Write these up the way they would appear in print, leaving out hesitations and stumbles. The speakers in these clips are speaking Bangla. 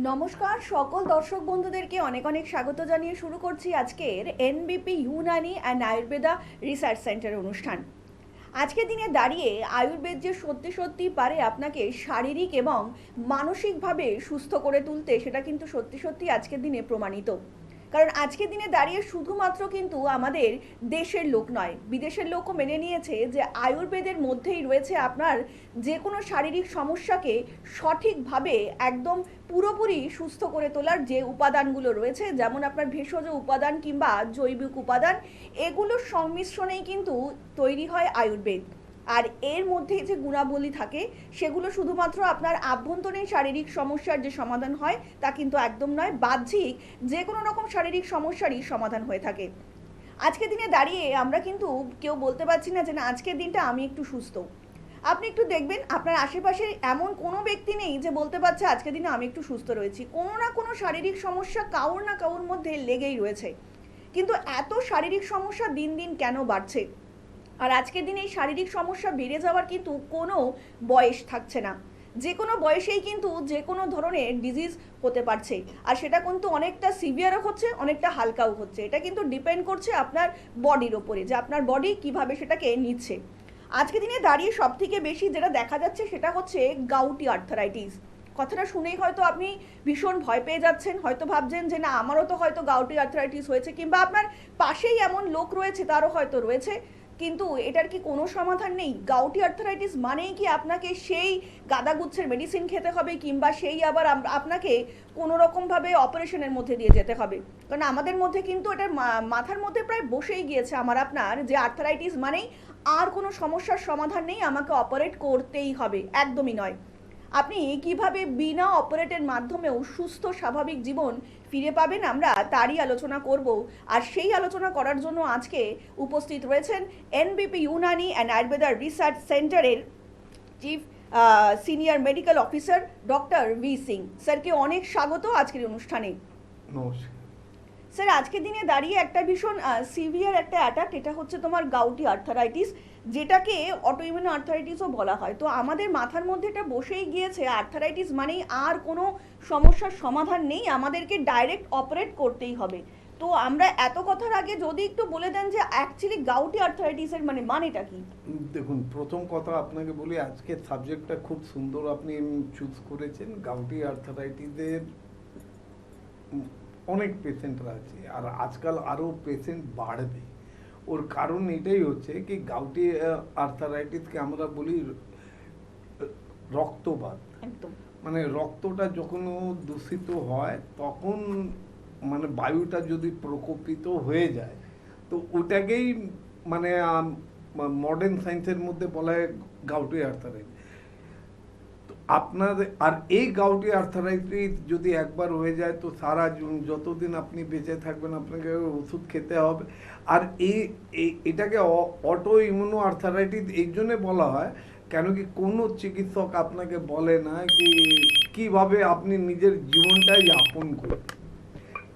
নমস্কার সকল দর্শক বন্ধুদেরকে অনেক অনেক স্বাগত জানিয়ে শুরু করছি আজকের এনবিপি Unani and Ayurveda research centre অনুষ্ঠান। আজকের দিনে দাঁড়িয়ে আয়ুর্বেদ যে সত্যি সত্যি পারে আপনাকে শারীরিক এবং মানসিকভাবে সুস্থ করে তুলতে, সেটা কিন্তু সত্যি সত্যি আজকের দিনে প্রমাণিত। কারণ আজকের দিনে দাঁড়িয়ে শুধুমাত্র কিন্তু আমাদের দেশের লোক নয়, বিদেশের লোকও মেনে নিয়েছে যে আয়ুর্বেদের মধ্যেই রয়েছে আপনার যে কোনো শারীরিক সমস্যাকে সঠিকভাবে একদম পুরোপুরি সুস্থ করে তোলার যে উপাদানগুলো রয়েছে, যেমন আপনার ভেষজ উপাদান কিংবা জৈবিক উপাদান, এগুলোর সংমিশ্রণেই কিন্তু তৈরি হয় আয়ুর্বেদ। আর এর মধ্যে যে গুণাবলী থাকে সেগুলো শুধুমাত্র আপনার আভ্যন্তরীণ শারীরিক সমস্যার যে সমাধান হয় তা কিন্তু একদম নয়, বাহ্যিক যে কোনো রকম শারীরিক সমস্যারই সমাধান হয়ে থাকে। আজকের দিনে দাঁড়িয়ে আমরা কিন্তু কেউ বলতে পারছি না যে না আজকের দিনটা আমি একটু সুস্থ। আপনি একটু দেখবেন আপনার আশেপাশে এমন কোনো ব্যক্তি নেই যে বলতে পারছে আজকের দিনে আমি একটু সুস্থ রয়েছি। কোনো না কোনো শারীরিক সমস্যা কারোর না কারোর মধ্যে লেগেই রয়েছে। কিন্তু এত শারীরিক সমস্যা দিন দিন কেন বাড়ছে? আর আজকের দিনে এই শারীরিক সমস্যা বেড়ে যাওয়ার কিন্তু কোনো বয়স থাকছে না। যে কোনো বয়সেই কিন্তু যে কোনো ধরনের ডিজিজ হতে পারছে, আর সেটা কিন্তু অনেকটা সিভিয়ারও হচ্ছে, অনেকটা হালকাও হচ্ছে। এটা কিন্তু ডিপেন্ড করছে আপনার বডির ওপরে, যে আপনার বডি কিভাবে সেটাকে নিচ্ছে। আজকের দিনে দাঁড়িয়ে সব থেকে বেশি যেটা দেখা যাচ্ছে সেটা হচ্ছে গাউটি আর্থারাইটিস। কথাটা শুনেই হয়তো আপনি ভীষণ ভয় পেয়ে যাচ্ছেন, হয়তো ভাবছেন যে না আমারও তো হয়তো গাউটি আর্থারাইটিস হয়েছে, কিংবা আপনার পাশেই এমন লোক রয়েছে তারও হয়তো রয়েছে। কিন্তু এটার কি কোনো সমাধান নেই? গাউটি আর্থারাইটিস মানেই কি আপনাকে সেই গাদাগুচ্ছের মেডিসিন খেতে হবে, কিংবা সেই আবার আপনাকে কোনো রকমভাবে অপারেশনের মধ্যে দিয়ে যেতে হবে? কারণ আমাদের মধ্যে কিন্তু এটা মাথার মধ্যে প্রায় বসেই গিয়েছে আমার আপনার, যে আর্থারাইটিস মানেই আর কোনো সমস্যার সমাধান নেই, আমাকে অপারেট করতেই হবে। একদমই নয়। আপনি কিভাবে বিনা অপারেটের মাধ্যমেও সুস্থ স্বাভাবিক জীবন ফিরে পাবেন, আমরা তারই আলোচনা করব। আর সেই আলোচনা করার জন্য আজকে উপস্থিত রয়েছেন NBP Unani and Ayurveda research সেন্টারের chief senior medical officer doctor V Singh স্যারকে অনেক স্বাগত আজকের অনুষ্ঠানে। নমস্কার স্যার, আজকের দিনে দাঁড়িয়ে একটা ভীষণ সিভিয়ার একটা অ্যাটাক, এটা হচ্ছে তোমার গাউটি আর্থারাইটিস, যেটাকে অটোইমিউন আর্থারাইটিসও বলা হয়। তো আমাদের মাথার মধ্যে এটা বসেই গিয়েছে আর্থারাইটিস মানেই আর কোনো সমস্যার সমাধান নেই, আমাদেরকে ডাইরেক্ট অপারেট করতেই হবে। তো আমরা এত কথার আগে যদি একটু বলে দেন যে অ্যাকচুয়ালি গাউটি আর্থারাইটিসের মানেটা কি? দেখুন, প্রথম কথা আপনাকে বলি, আজকের সাবজেক্টটা খুব সুন্দর আপনি চুজ করেছেন। গাউটি আর্থারাইটিসের অনেক পেশেন্টরা আছে, আর আজকাল আরও পেশেন্ট বাড়বে। ওর কারণ এটাই হচ্ছে কি, গাউটি আর্থারাইটিসকে আমরা বলি রক্তবাত। একদম। মানে রক্তটা যখন দূষিত হয় তখন মানে বায়ুটা যদি প্রকোপিত হয়ে যায়, তো ওটাকেই মানে মডার্ন সায়েন্সের মধ্যে বলা হয় গাউটি আর্থারাইটিস। তো আপনার আর এই গাউটি আর্থারাইটিস যদি একবার হয়ে যায় তো সারা যতদিন আপনি বেঁচে থাকবেন আপনাকে ওষুধ খেতে হবে। আর এটাকে অটো ইমিউনো আর্থারাইটিস এই জন্যে বলা হয়, কেন কি কোনো চিকিৎসক আপনাকে বলে না কি কিভাবে আপনি নিজের জীবনটাই যাপন করবেন,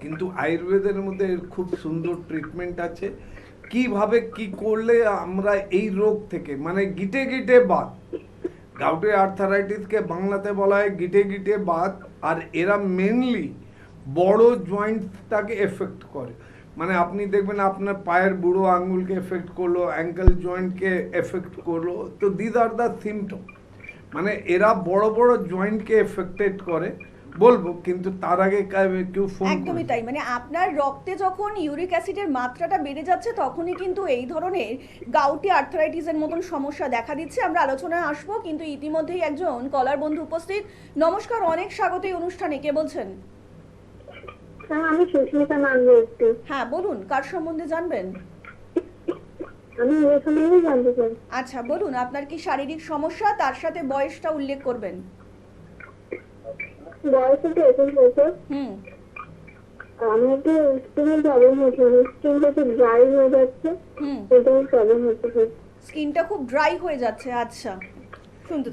কিন্তু আয়ুর্বেদের মধ্যে খুব সুন্দর ট্রিটমেন্ট আছে কিভাবে কি করলে আমরা এই রোগ থেকে মানে গিটে গিটে বাত। গাউটি আর্থারাইটিসকে বাংলাতে বলা হয় গিটে গিটে বাত। আর এরা মেনলি বড় জয়েন্টটাকে এফেক্ট করে। মানে আপনি দেখবেন আপনার পায়ের বুড়ো আঙ্গুলকে এফেক্ট করলো, অ্যাঙ্কেল জয়েন্টকে এফেক্ট করলো, তো দিস আর দ্য সিমটম। মানে এরা বড় বড় জয়েন্টকে এফেক্টেড করে বলবো, কিন্তু তার আগে কেউ ফোন একদমই তাই। মানে আপনার রক্তে যখন ইউরিক অ্যাসিডের মাত্রাটা বেড়ে যাচ্ছে তখনই কিন্তু এই ধরনের গাউটি আর্থারাইটিসের মতন সমস্যা দেখা দিচ্ছে। আমরা আলোচনায় আসবো, কিন্তু ইতিমধ্যেই একজন কলার বন্ধু উপস্থিত। নমস্কার, অনেক স্বাগত এই অনুষ্ঠানে। কে বলছেন? আমি সুস্মিতা নাগরত্তি। হ্যাঁ বলুন, কার সম্বন্ধে জানবেন? আমি এই সম্বন্ধে জানতে চাই। আচ্ছা বলুন, আপনার কি শারীরিক সমস্যা, তার সাথে বয়সটা উল্লেখ করবেন। বয়স হচ্ছে 21 বছর। আমি একটু স্কিনের প্রবলেম হচ্ছে, স্কিনটা খুব ড্রাই হয়ে যাচ্ছে, এটাই প্রবলেম হচ্ছে। স্কিনটা খুব ড্রাই হয়ে যাচ্ছে, আচ্ছা।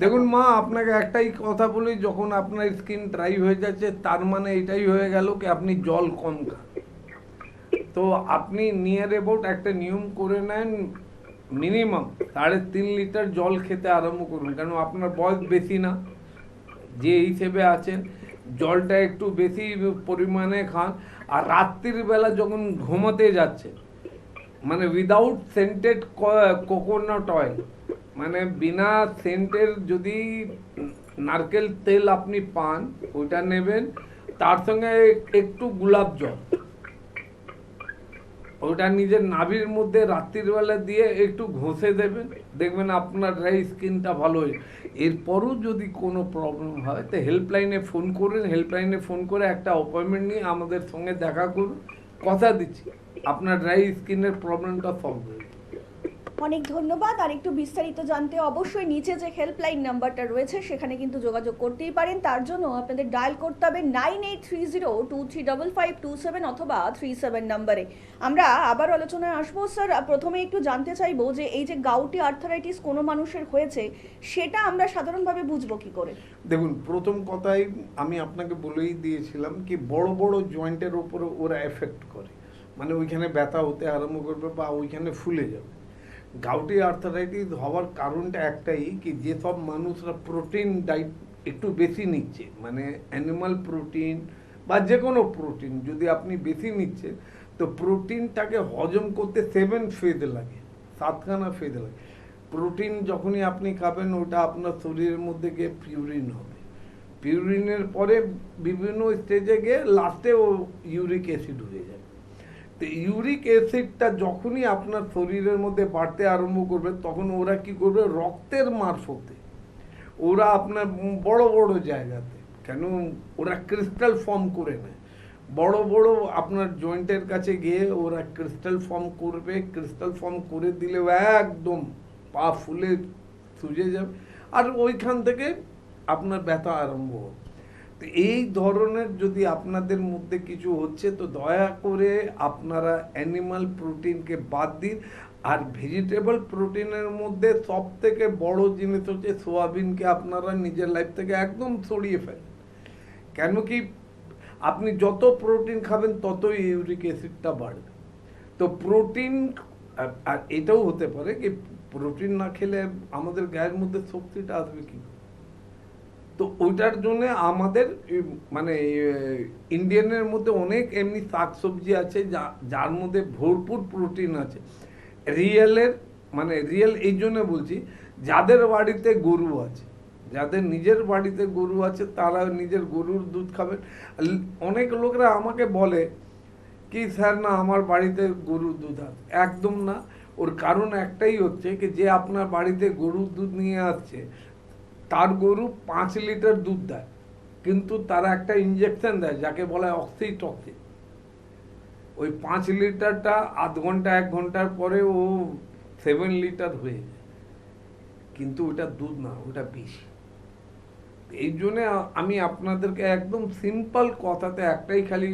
দেখুন মা, আপনাকে একটাই কথা বলি, যখন আপনার স্কিন ড্রাই হয়ে যাচ্ছে তার মানে এটাই হয়ে গেল কি আপনি জল কম খান। তো আপনি নিয়ার অ্যাবাউট একটা নিয়ম করে নেন, মিনিমাম 3.5 লিটার জল খেতে আরম্ভ করুন, কারণ আপনার বয়স বেশি না যে হিসেবে আছেন। জলটা একটু বেশি পরিমাণে খান। আর রাত্রির বেলা যখন ঘুমোতে যাচ্ছে, মানে উইদাউট সেন্টেড কোকোনাট অয়েল, মানে বিনা সেন্টের যদি নারকেল তেল আপনি পান, ওইটা নেবেন। তার সঙ্গে একটু গোলাপ জল, ওটা নিজের নাভির মধ্যে রাত্রির বেলা দিয়ে একটু ঘষে দেবেন, দেখবেন আপনার ড্রাই স্কিনটা ভালো হয়ে। এরপরও যদি কোনো প্রবলেম হয় তো হেল্পলাইনে ফোন করুন, হেল্পলাইনে ফোন করে একটা অ্যাপয়েন্টমেন্ট নিয়ে আমাদের সঙ্গে দেখা করুন। কথা দিচ্ছি আপনার ড্রাই স্কিনের প্রবলেমটা সলভ হয়ে যাবে। অনেক ধন্যবাদ। আর একটু বিস্তারিত জানতে অবশ্যই নিচে যে হেল্পলাইন নাম্বারটা রয়েছে সেখানে কিন্তু যোগাযোগ করতেই পারেন। তার জন্য আপনাদের ডায়াল করতে হবে 9830235527 অথবা 37 নাম্বারে। আমরা আবার আলোচনায় আসবো। স্যার, প্রথমে একটু জানতে চাইবো যে এই যে গাউটি আর্থারাইটিস কোনো মানুষের হয়েছে, সেটা আমরা সাধারণভাবে বুঝবো কি করে? দেখুন, প্রথম কথাই আমি আপনাকে বলেই দিয়েছিলাম কি বড় বড় জয়েন্টের উপরে ওরা এফেক্ট করে, মানে ওইখানে ব্যথা হতে আরম্ভ করবে বা ওইখানে ফুলে যাবে। গাউটি আর্থারাইটিস হওয়ার কারণটা একটাই কি যেসব মানুষরা প্রোটিন ডাইট একটু বেশি নিচ্ছে, মানে অ্যানিমাল প্রোটিন বা যে কোনো প্রোটিন যদি আপনি বেশি নিচ্ছেন, তো প্রোটিনটাকে হজম করতে 7 ফেজ লাগে, 7খানা ফেজ লাগে। প্রোটিন যখনই আপনি খাবেন ওটা আপনার শরীরের মধ্যে গিয়ে পিউরিন হবে, পিউরিনের পরে বিভিন্ন স্টেজে গিয়ে লাস্টে ও ইউরিক অ্যাসিড হয়ে যাবে। তো ইউরিক অ্যাসিডটা যখনই আপনার শরীরের মধ্যে বাড়তে আরম্ভ করবে, তখন ওরা কি করবে, রক্তের মারফতে ওরা আপনার বড় বড় জায়গাতে, কেন ওরা ক্রিস্টাল ফর্ম করে নেয়, বড় বড় আপনার জয়েন্টের কাছে গিয়ে ওরা ক্রিস্টাল ফর্ম করবে। ক্রিস্টাল ফর্ম করে দিলে একদম পা ফুলে সুজে যাবে, আর ওইখান থেকে আপনার ব্যথা আরম্ভ হবে। তো এই ধরনের যদি আপনাদের মধ্যে কিছু হচ্ছে, তো দয়া করে আপনারা অ্যানিমাল প্রোটিনকে বাদ দিন। আর ভেজিটেবল প্রোটিনের মধ্যে সব থেকে বড় জিনিস হচ্ছে সোয়াবিনকে আপনারা নিজের লাইফ থেকে একদম সরিয়ে ফেলেন। কেন কি আপনি যত প্রোটিন খাবেন ততই ইউরিক অ্যাসিডটা বাড়বে। তো প্রোটিন, আর এটাও হতে পারে কি প্রোটিন না খেলে আমাদের গায়ের মধ্যে শক্তিটা আসবে কি? তো ওইটার জন্য আমাদের মানে ইন্ডিয়ানের মধ্যে অনেক এমনি শাকসবজি আছে যার মধ্যে ভরপুর প্রোটিন আছে। রিয়েলের মানে রিয়েল এই জন্য বলছি, যাদের বাড়িতে গরু আছে, যাদের নিজের বাড়িতে গরু আছে তারা নিজের গরুর দুধ খাবেন। অনেক লোকরা আমাকে বলে কি স্যার না আমার বাড়িতে গরুর দুধ আছে, একদম না। ওর কারণ একটাই হচ্ছে কি যে আপনার বাড়িতে গরুর দুধ নিয়ে আসছে তার গরু 5 লিটার দুধ দেয়, কিন্তু তারা একটা ইঞ্জেকশন দেয় যাকে বলা হয় অক্সিটক্সিন। ওই 5 লিটারটা আধ ঘন্টা 1 ঘন্টার পরে ও 7 লিটার হয়ে যায়, কিন্তু ওটা দুধ না, ওটা বিষ। এই জন্য আমি আপনাদেরকে একদম সিম্পল কথাতে একটাই খালি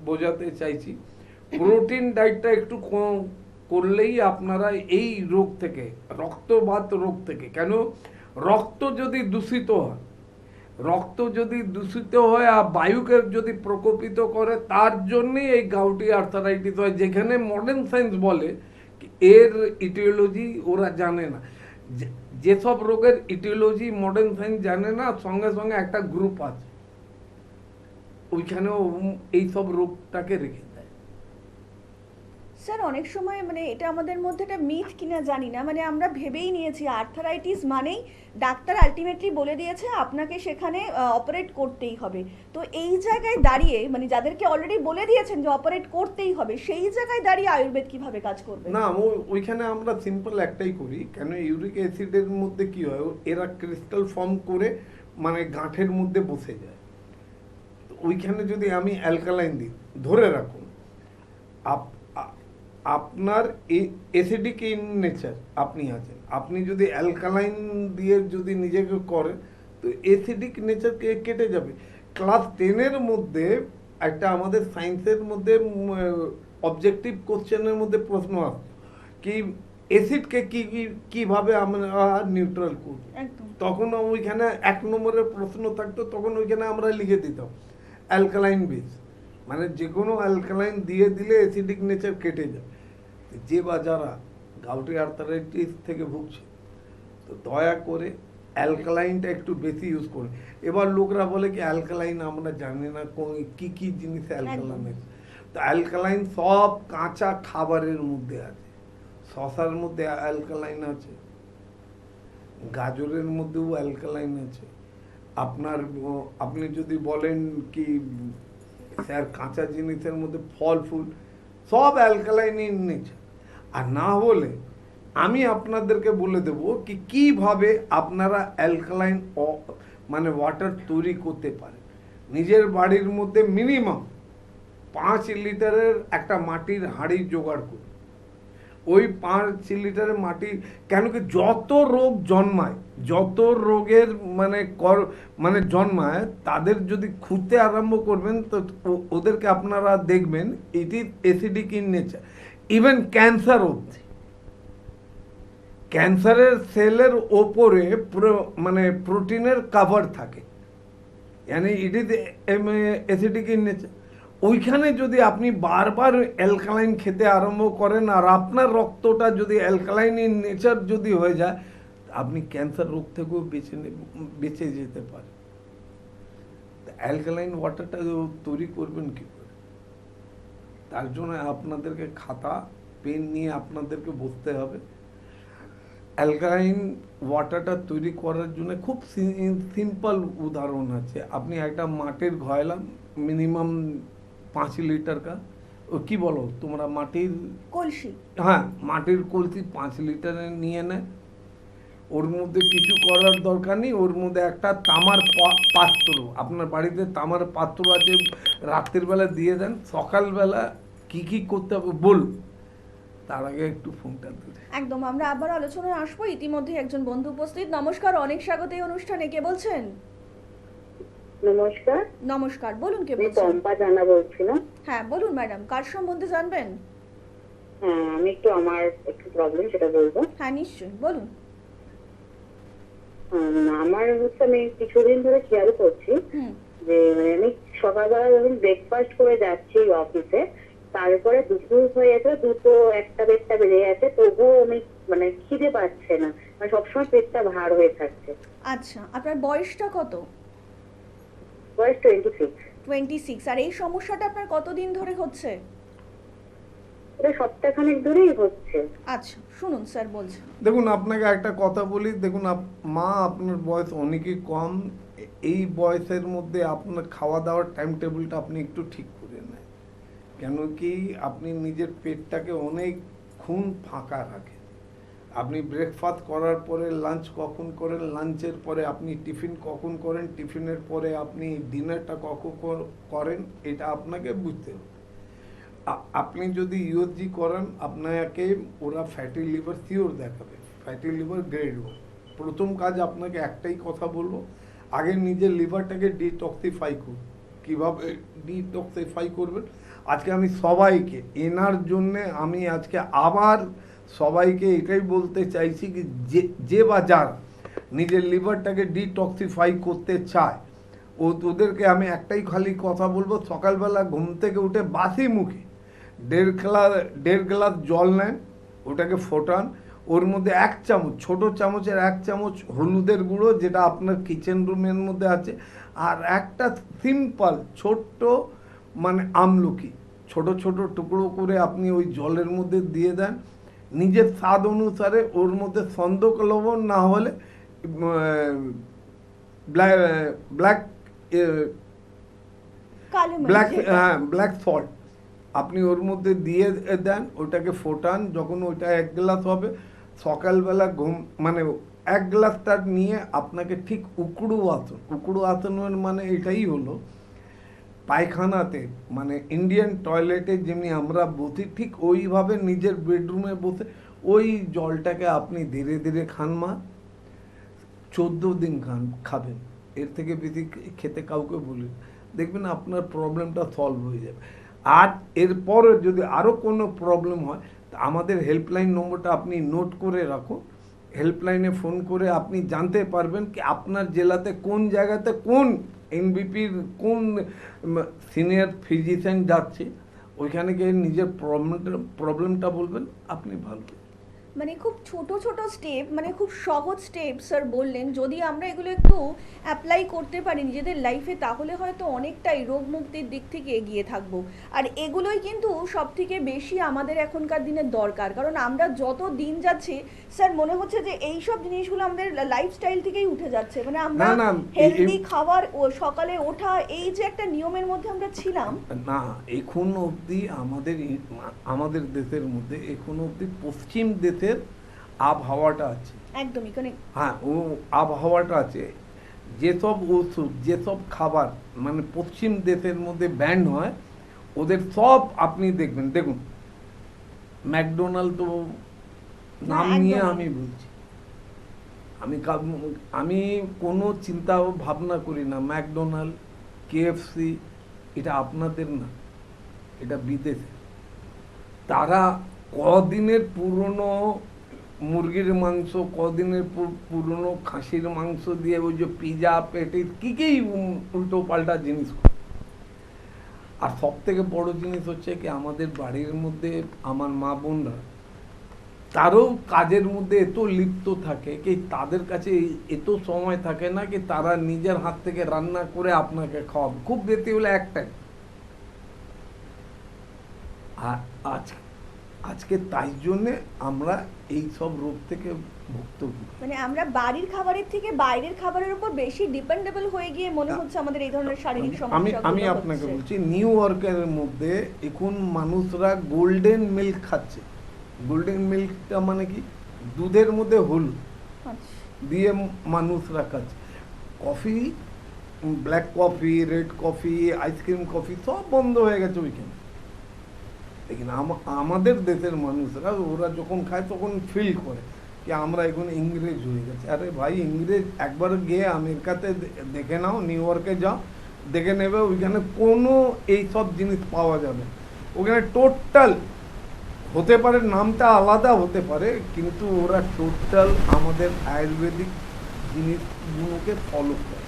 বোঝাতে চাইছি, প্রোটিন ডায়েটটা একটু কম করলেই আপনারা এই রোগ থেকে, রক্তবাত রোগ থেকে, কেন রক্ত যদি দূষিত হয়, রক্ত যদি দূষিত হয় আর বায়ুকে যদি প্রকোপিত করে, তার জন্যই এই গাউটি আর্থারাইটিস হয়, যেখানে মডার্ন সায়েন্স বলে এর ইটিওলজি ওরা জানে না। যেসব রোগের ইটিওলজি মডার্ন সায়েন্স জানে না, সঙ্গে সঙ্গে একটা গ্রুপ আছে ওইখানেও এইসব রোগটাকে রেখে দেয়। স্যার, অনেক সময় মানে এটা আমাদের মধ্যে একটা মিথ কিনা জানি না, মানে আমরা ভেবেই নিয়েছি আর্থারাইটিস মানেই ডাক্তার আলটিমেটলি বলে দিয়েছে আপনাকে সেখানে অপারেট করতেই হবে। তো এই জায়গায় দাঁড়িয়ে মানে যাদেরকে অলরেডি বলে দিয়েছেন যে অপারেট করতেই হবে, সেই জায়গায় দাঁড়িয়ে আয়ুর্বেদ কিভাবে কাজ করবে? না, ওইখানে আমরা সিম্পল একটাই করি, কেন ইউরিক অ্যাসিডের মধ্যে কি হয়, এরা ক্রিস্টাল ফর্ম করে মানে গাঁঠের মধ্যে বসে যায়। ওইখানে যদি আমি অ্যালকালাইন দিই, ধরে রাখুন আপনার অ্যাসিডিক ইন নেচার আপনি আছেন, আপনি যদি অ্যালকালাইন দিয়ে যদি নিজেকে করেন তো অ্যাসিডিক নেচার কেটে যাবে। ক্লাস 10-এর মধ্যে একটা আমাদের সায়েন্সের মধ্যে অবজেক্টিভ কোশ্চেনের মধ্যে প্রশ্ন আসতো কি অ্যাসিডকে কিভাবে আমরা নিউট্রাল করব, তখন ওইখানে 1 নম্বরের প্রশ্ন থাকতো, তখন ওইখানে আমরা লিখে দিতাম অ্যালকালাইন বেস, মানে যে কোনো অ্যালকালাইন দিয়ে দিলে অ্যাসিডিক নেচার কেটে যায়। যে বা যারা গাউটি আর্থারাইটিস থেকে ভুগছে, তো দয়া করে অ্যালকালাইনটা একটু বেশি ইউজ করে। এবার লোকরা বলে কি অ্যালকালাইন আমরা জানি না কি কি জিনিস অ্যালকালাইন আছে। তো অ্যালকালাইন সব কাঁচা খাবারের মধ্যে আছে। শশার মধ্যে অ্যালকালাইন আছে, গাজরের মধ্যেও অ্যালকালাইন আছে। আপনি যদি বলেন কি স্যার কাঁচা জিনিসের মধ্যে ফল ফুল সব অ্যালকালাইন ইন নেচার। আর না হলে আমি আপনাদেরকে বলে দেব কি কিভাবে আপনারা অ্যালকালাইন মানে ওয়াটার তৈরি করতে পারেন। নিজের বাড়ির মধ্যে মিনিমাম 5 লিটারের একটা মাটির হাঁড়ি জোগাড় করুন। ওই 5 লিটারের মাটি, কেন কি যত রোগ জন্মায়, যত রোগের মানে জন্মায়, তাদের যদি খুঁজতে আরম্ভ করবেন তো ওদেরকে আপনারা দেখবেন it is acidic in nature. Even cancer অবধি, ক্যান্সারের সেলের ওপরে মানে প্রোটিনের কাভার থাকে, মানে it is acidic in nature. ওইখানে যদি আপনি বারবার অ্যালকালাইন খেতে আরম্ভ করেন আর আপনার রক্তটা যদি অ্যালকালাইন ইন নেচার যদি হয়ে যায়, আপনি ক্যান্সার রোগ থেকেও বেঁচে যেতে পারেন। অ্যালকালাইন ওয়াটারটা তৈরি করবেন কি করে? তার জন্য আপনাদেরকে খাতা পেন নিয়ে আপনাদেরকে বসতে হবে। অ্যালকালাইন ওয়াটারটা তৈরি করার জন্য খুব সিম্পল উদাহরণ আছে। আপনি একটা মাটির ঘয়লা মিনিমাম 5 লিটার কা কি বলো তোমরা, মাটির কলসি, হ্যাঁ মাটির কলসি 5 লিটারের নিয়ে নেয়। ওর মধ্যে কিছু করার দরকার নেই, ওর মধ্যে একটা তামার পাত্র, আপনার বাড়িতে তামার পাত্র আছে, রাত্রির বেলা দিয়ে দেন। সকালবেলা কি কি করতে হবে বলুন, তার আগে একটু ফোনটা ধরে। একদম, আমরা আবার আলোচনায় আসবো। ইতিমধ্যে একজন বন্ধু উপস্থিত। নমস্কার, অনেক স্বাগত এই অনুষ্ঠানে। কে বলছেন? নমস্কার, নমস্কার, বলুন কে আমি বলছেন? পম্পা জানা বলছিলাম। হ্যাঁ বলুন ম্যাডাম, কার সম্বন্ধে জানবেন? হ্যাঁ, আমি আমার একটু প্রবলেম সেটা বলবো। হ্যাঁ নিশ্চয়ই বলুন। আমার হচ্ছে আমি কিছুদিন ধরে খেয়াল করছি হুম যে মানে আমি সকালবেলা যখন ব্রেকফাস্ট করে যাচ্ছি অফিসে, তারপরে দুপুর হয়ে যাচ্ছে, 2টো 1টা 1টা বেজে যাচ্ছে, তবুও আমি মানে খিদে পাচ্ছে না, মানে সবসময় পেটটা ভার হয়ে থাকছে। আচ্ছা, আপনার বয়সটা কত? বয়স 26। 26। আর এই সমস্যাটা আপনার কতদিন ধরে হচ্ছে? এটা সপ্তাহখানেক ধরেই হচ্ছে। আচ্ছা শুনুন স্যার বলছেন। দেখুন আপনাকে একটা কথা বলি, দেখুন মা আপনার বয়স অনেকই কম। এই বয়সের মধ্যে আপনার খাওয়া দাওয়ার টাইম টেবিলটা আপনি একটু ঠিক করে নেন। কেন কি আপনি নিজের পেটটাকে অনেকক্ষণ ফাঁকা রাখেন। আপনি ব্রেকফাস্ট করার পরে লাঞ্চ কখন করেন, লাঞ্চের পরে আপনি টিফিন কখন করেন, টিফিনের পরে আপনি ডিনারটা কখন করেন, এটা আপনাকে বুঝতে হবে। আপনি যদি ইউএসজি করান, আপনাকে ওরা ফ্যাটি লিভার শিওর দেখাবে, ফ্যাটি লিভার গ্রেড 1। প্রথম কাজ আপনাকে একটাই কথা বলবো, আগে নিজের লিভারটাকে ডিটক্সিফাই করুন। কীভাবে ডিটক্সিফাই করবেন, আজকে আমি সবাইকে এনার জন্যে আমি আজকে আবার সবাইকে এটাই বলতে চাইছি কি যে বা যারা নিজের লিভারটাকে ডিটক্সিফাই করতে চায়, ওদেরকে আমি একটাই খালি কথা বলবো, সকালবেলা ঘুম থেকে উঠে বাসি মুখে 1.5 গ্লাস জল নেন, ওটাকে ফোটান, ওর মধ্যে 1 চামচ, ছোট চামচের 1 চামচ হলুদের গুঁড়ো যেটা আপনার কিচেন রুমের মধ্যে আছে, আর একটা সিম্পল ছোট্ট মানে আমলকি ছোট ছোট টুকরো করে আপনি ওই জলের মধ্যে দিয়ে দেন। নিজের স্বাদ অনুসারে ওর মধ্যে সন্দক লবণ না হলে ব্ল্যাক কালো মরিচ ব্ল্যাক যেটা। হ্যাঁ ব্ল্যাক সল্ট আপনি ওর মধ্যে দিয়ে দেন, ওটাকে ফোটান। যখন ওইটা 1 গ্লাস হবে, সকালবেলা ঘুম মানে 1 গ্লাসটা নিয়ে আপনাকে ঠিক উকড়ু আসনের মানে এটাই হলো পায়খানাতে, মানে ইন্ডিয়ান টয়লেটে যেমনি আমরা বসি ঠিক ওইভাবে নিজের বেডরুমে বসে ওই জলটাকে আপনি ধীরে ধীরে খান। 14 দিন খাবেন, এর থেকে বেশি খেতে কাউকে বলুন, দেখবেন আপনার প্রবলেমটা সলভ হয়ে যাবে। আর এরপরে যদি আরও কোনো প্রবলেম হয়, আমাদের হেল্পলাইন নম্বরটা আপনি নোট করে রাখুন। হেল্পলাইনে ফোন করে আপনি জানতে পারবেন কি আপনার জেলাতে কোন জায়গাতে কোন এনবিপির কোন সিনিয়র ফিজিশিয়ান যাচ্ছে, ওইখানে গিয়ে নিজের প্রবলেমটা বলবেন, আপনি ভালো। মানে খুব ছোট ছোট স্টেপ, মানে খুব সহজ স্টেপ স্যার বললেন, যদি আমরা এগুলো একটু অ্যাপ্লাই করতে পারি নিজেদের লাইফে তাহলে হয়তো অনেকটাই রোগ মুক্তির দিক থেকে এগিয়ে থাকবো। আর এগুলোই কিন্তু সব থেকে বেশি আমাদের এখনকার দিনে দরকার, কারণ আমরা যত দিন যাচ্ছে স্যার মনে হচ্ছে যে এই সব জিনিসগুলো আমাদের লাইফস্টাইল থেকেই উঠে যাচ্ছে, মানে আমরা না, না, হেলদি খাবার ও সকালে ওঠা এই যে একটা নিয়মের মধ্যে আমরা ছিলাম। না, এখন অবধি আমাদের দেশের মধ্যে এখন অবধি পশ্চিম দেশের আবহাওয়াটা আছে। একদমই মানে হ্যাঁ, ও আবহাওয়াটা আছে। যেসব ওষুধ, যেসব খাবার মানে পশ্চিম দেশের মধ্যে ব্যান্ড হয়, ওদের সব আপনি দেখবেন। দেখুন, ম্যাকডোনাল্ড তো নাম নিয়ে একদমই। আমি বলছি, আমি কোনো চিন্তা ভাবনা করি না ম্যাকডোনাল্ড, কেএফসি এটা আপনাদের না, এটা বিদেশে। তারা কদিনের পুরনো মুরগির মাংস, কদিনের পুরনো খাসির মাংস দিয়ে ওই যে পিজা পেটিস কি কি উল্টো পাল্টা জিনিস করে। আর সব থেকে বড় জিনিস হচ্ছে কি, আমাদের বাড়ির মধ্যে আমার মা বোনরা তারও কাজের মধ্যে এত লিপ্ত থাকে কি তাদের কাছে এত সময় থাকে না কি তারা নিজের হাত থেকে রান্না করে আপনাকে খাওয়াবে, খুব বেশি হলে একটাই। আজকে তাই জন্যে আমরা এই সব রোগ থেকে ভুক্তভোগী। মানে আমরা বাড়ির খাবারের থেকে বাইরের খাবারের উপর বেশি ডিপেন্ডেবল হয়ে গিয়ে মনে হচ্ছে আমাদের এই ধরনের শারীরিক আমি সমস্যা আপনাকে বলছি, নিউ ইয়র্কের মধ্যে এখন মানুষরা গোল্ডেন মিল্ক খাচ্ছে। গোল্ডেন মিল্কটা মানে কি, দুধের মধ্যে হলুদ দিয়ে মানুষরা খাচ্ছে। Coffee, black coffee, red coffee, ice cream coffee সব বন্ধ হয়ে গেছে ওইখানে। लेकिन আমাদের দেশের মানুষরা ওরা যখন খায় তখন ফিল করে কি আমরা এখন ইংরেজ হয়ে গেছে। আরে ভাই, ইংরেজ একবার গিয়ে আমেরিকাতে দেখে নাও, নিউ ইয়র্কে যাও, দেখে নেবে ওইখানে কোনো এই সব জিনিস পাওয়া যাবে। ওখানে টোটাল হতে পারে নামটা আলাদা হতে পারে, কিন্তু ওরা টোটাল আমাদের আয়ুর্বেদিক জিনিসগুলোকে ফলো করে।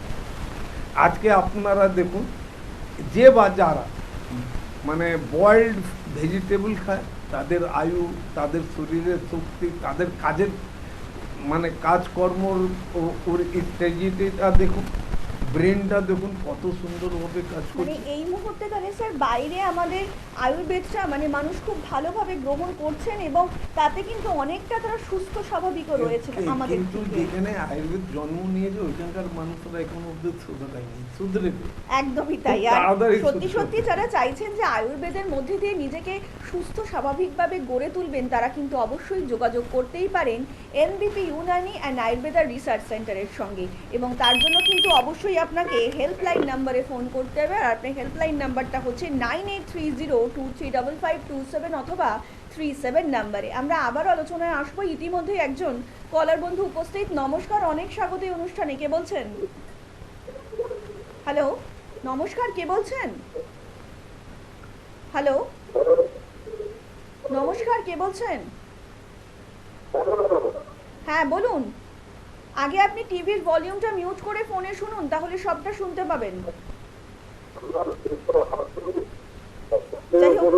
আজকে আপনারা দেখুন, যে বা যারা মানে বয়েলড ভেজিটেবল খায় তাদের আয়ু, তাদের শরীরের শক্তি, তাদের কাজের মানে কাজকর্মর ওর স্ট্র্যাটেজিটা দেখুন, ব্রেনটা দেখুন কত সুন্দরভাবে কাজ মানে করছে। এই মুহূর্তে তাহলে স্যার বাইরে আমাদের আয়ুর্বেদটা মানে মানুষ খুব ভালোভাবে গ্রহণ করছেন এবং তাতে কিন্তু অনেকটা তারা সুস্থ স্বাভাবিকও রয়েছে আমাদের কিন্তু থেকে। যেখানে আয়ুর্বেদ জন্ম নিয়েছে ওইখানকার মানুষরা এখন অব্দি শুধরেবে। একদমই তাই। আর তাড়াতাড়ি সত্যি সুস্থ সত্যি হবে। যারা চাইছেন যে আয়ুর্বেদের মধ্যে দিয়ে নিজেকে সুস্থ স্বাভাবিকভাবে গড়ে তুলবেন তারা কিন্তু অবশ্যই যোগাযোগ করতেই পারেন এনবিপি ইউনানি অ্যান্ড আয়ুর্বেদা রিসার্চ সেন্টারের সঙ্গে, এবং তার জন্য কিন্তু অবশ্যই আপনাকে হেল্পলাইন নাম্বারে ফোন করতে হবে। আর আপনার হেল্পলাইন নাম্বারটা হচ্ছে 9830235527 অথবা 37 নাম্বারে। আমরা আবার আলোচনায় আসবো, ইতিমধ্যে একজন কলার বন্ধু উপস্থিত। নমস্কার, অনেক স্বাগত এই অনুষ্ঠানে। কে বলছেন? হ্যালো, নমস্কার, কে বলছেন? হ্যালো, নমস্কার, কে বলছেন? হ্যাঁ বলুন। আগে আপনি টিভির ভলিউমটা মিউট করে ফোনে শুনুন, তাহলে সবটা শুনতে পাবেন। যাই হোক,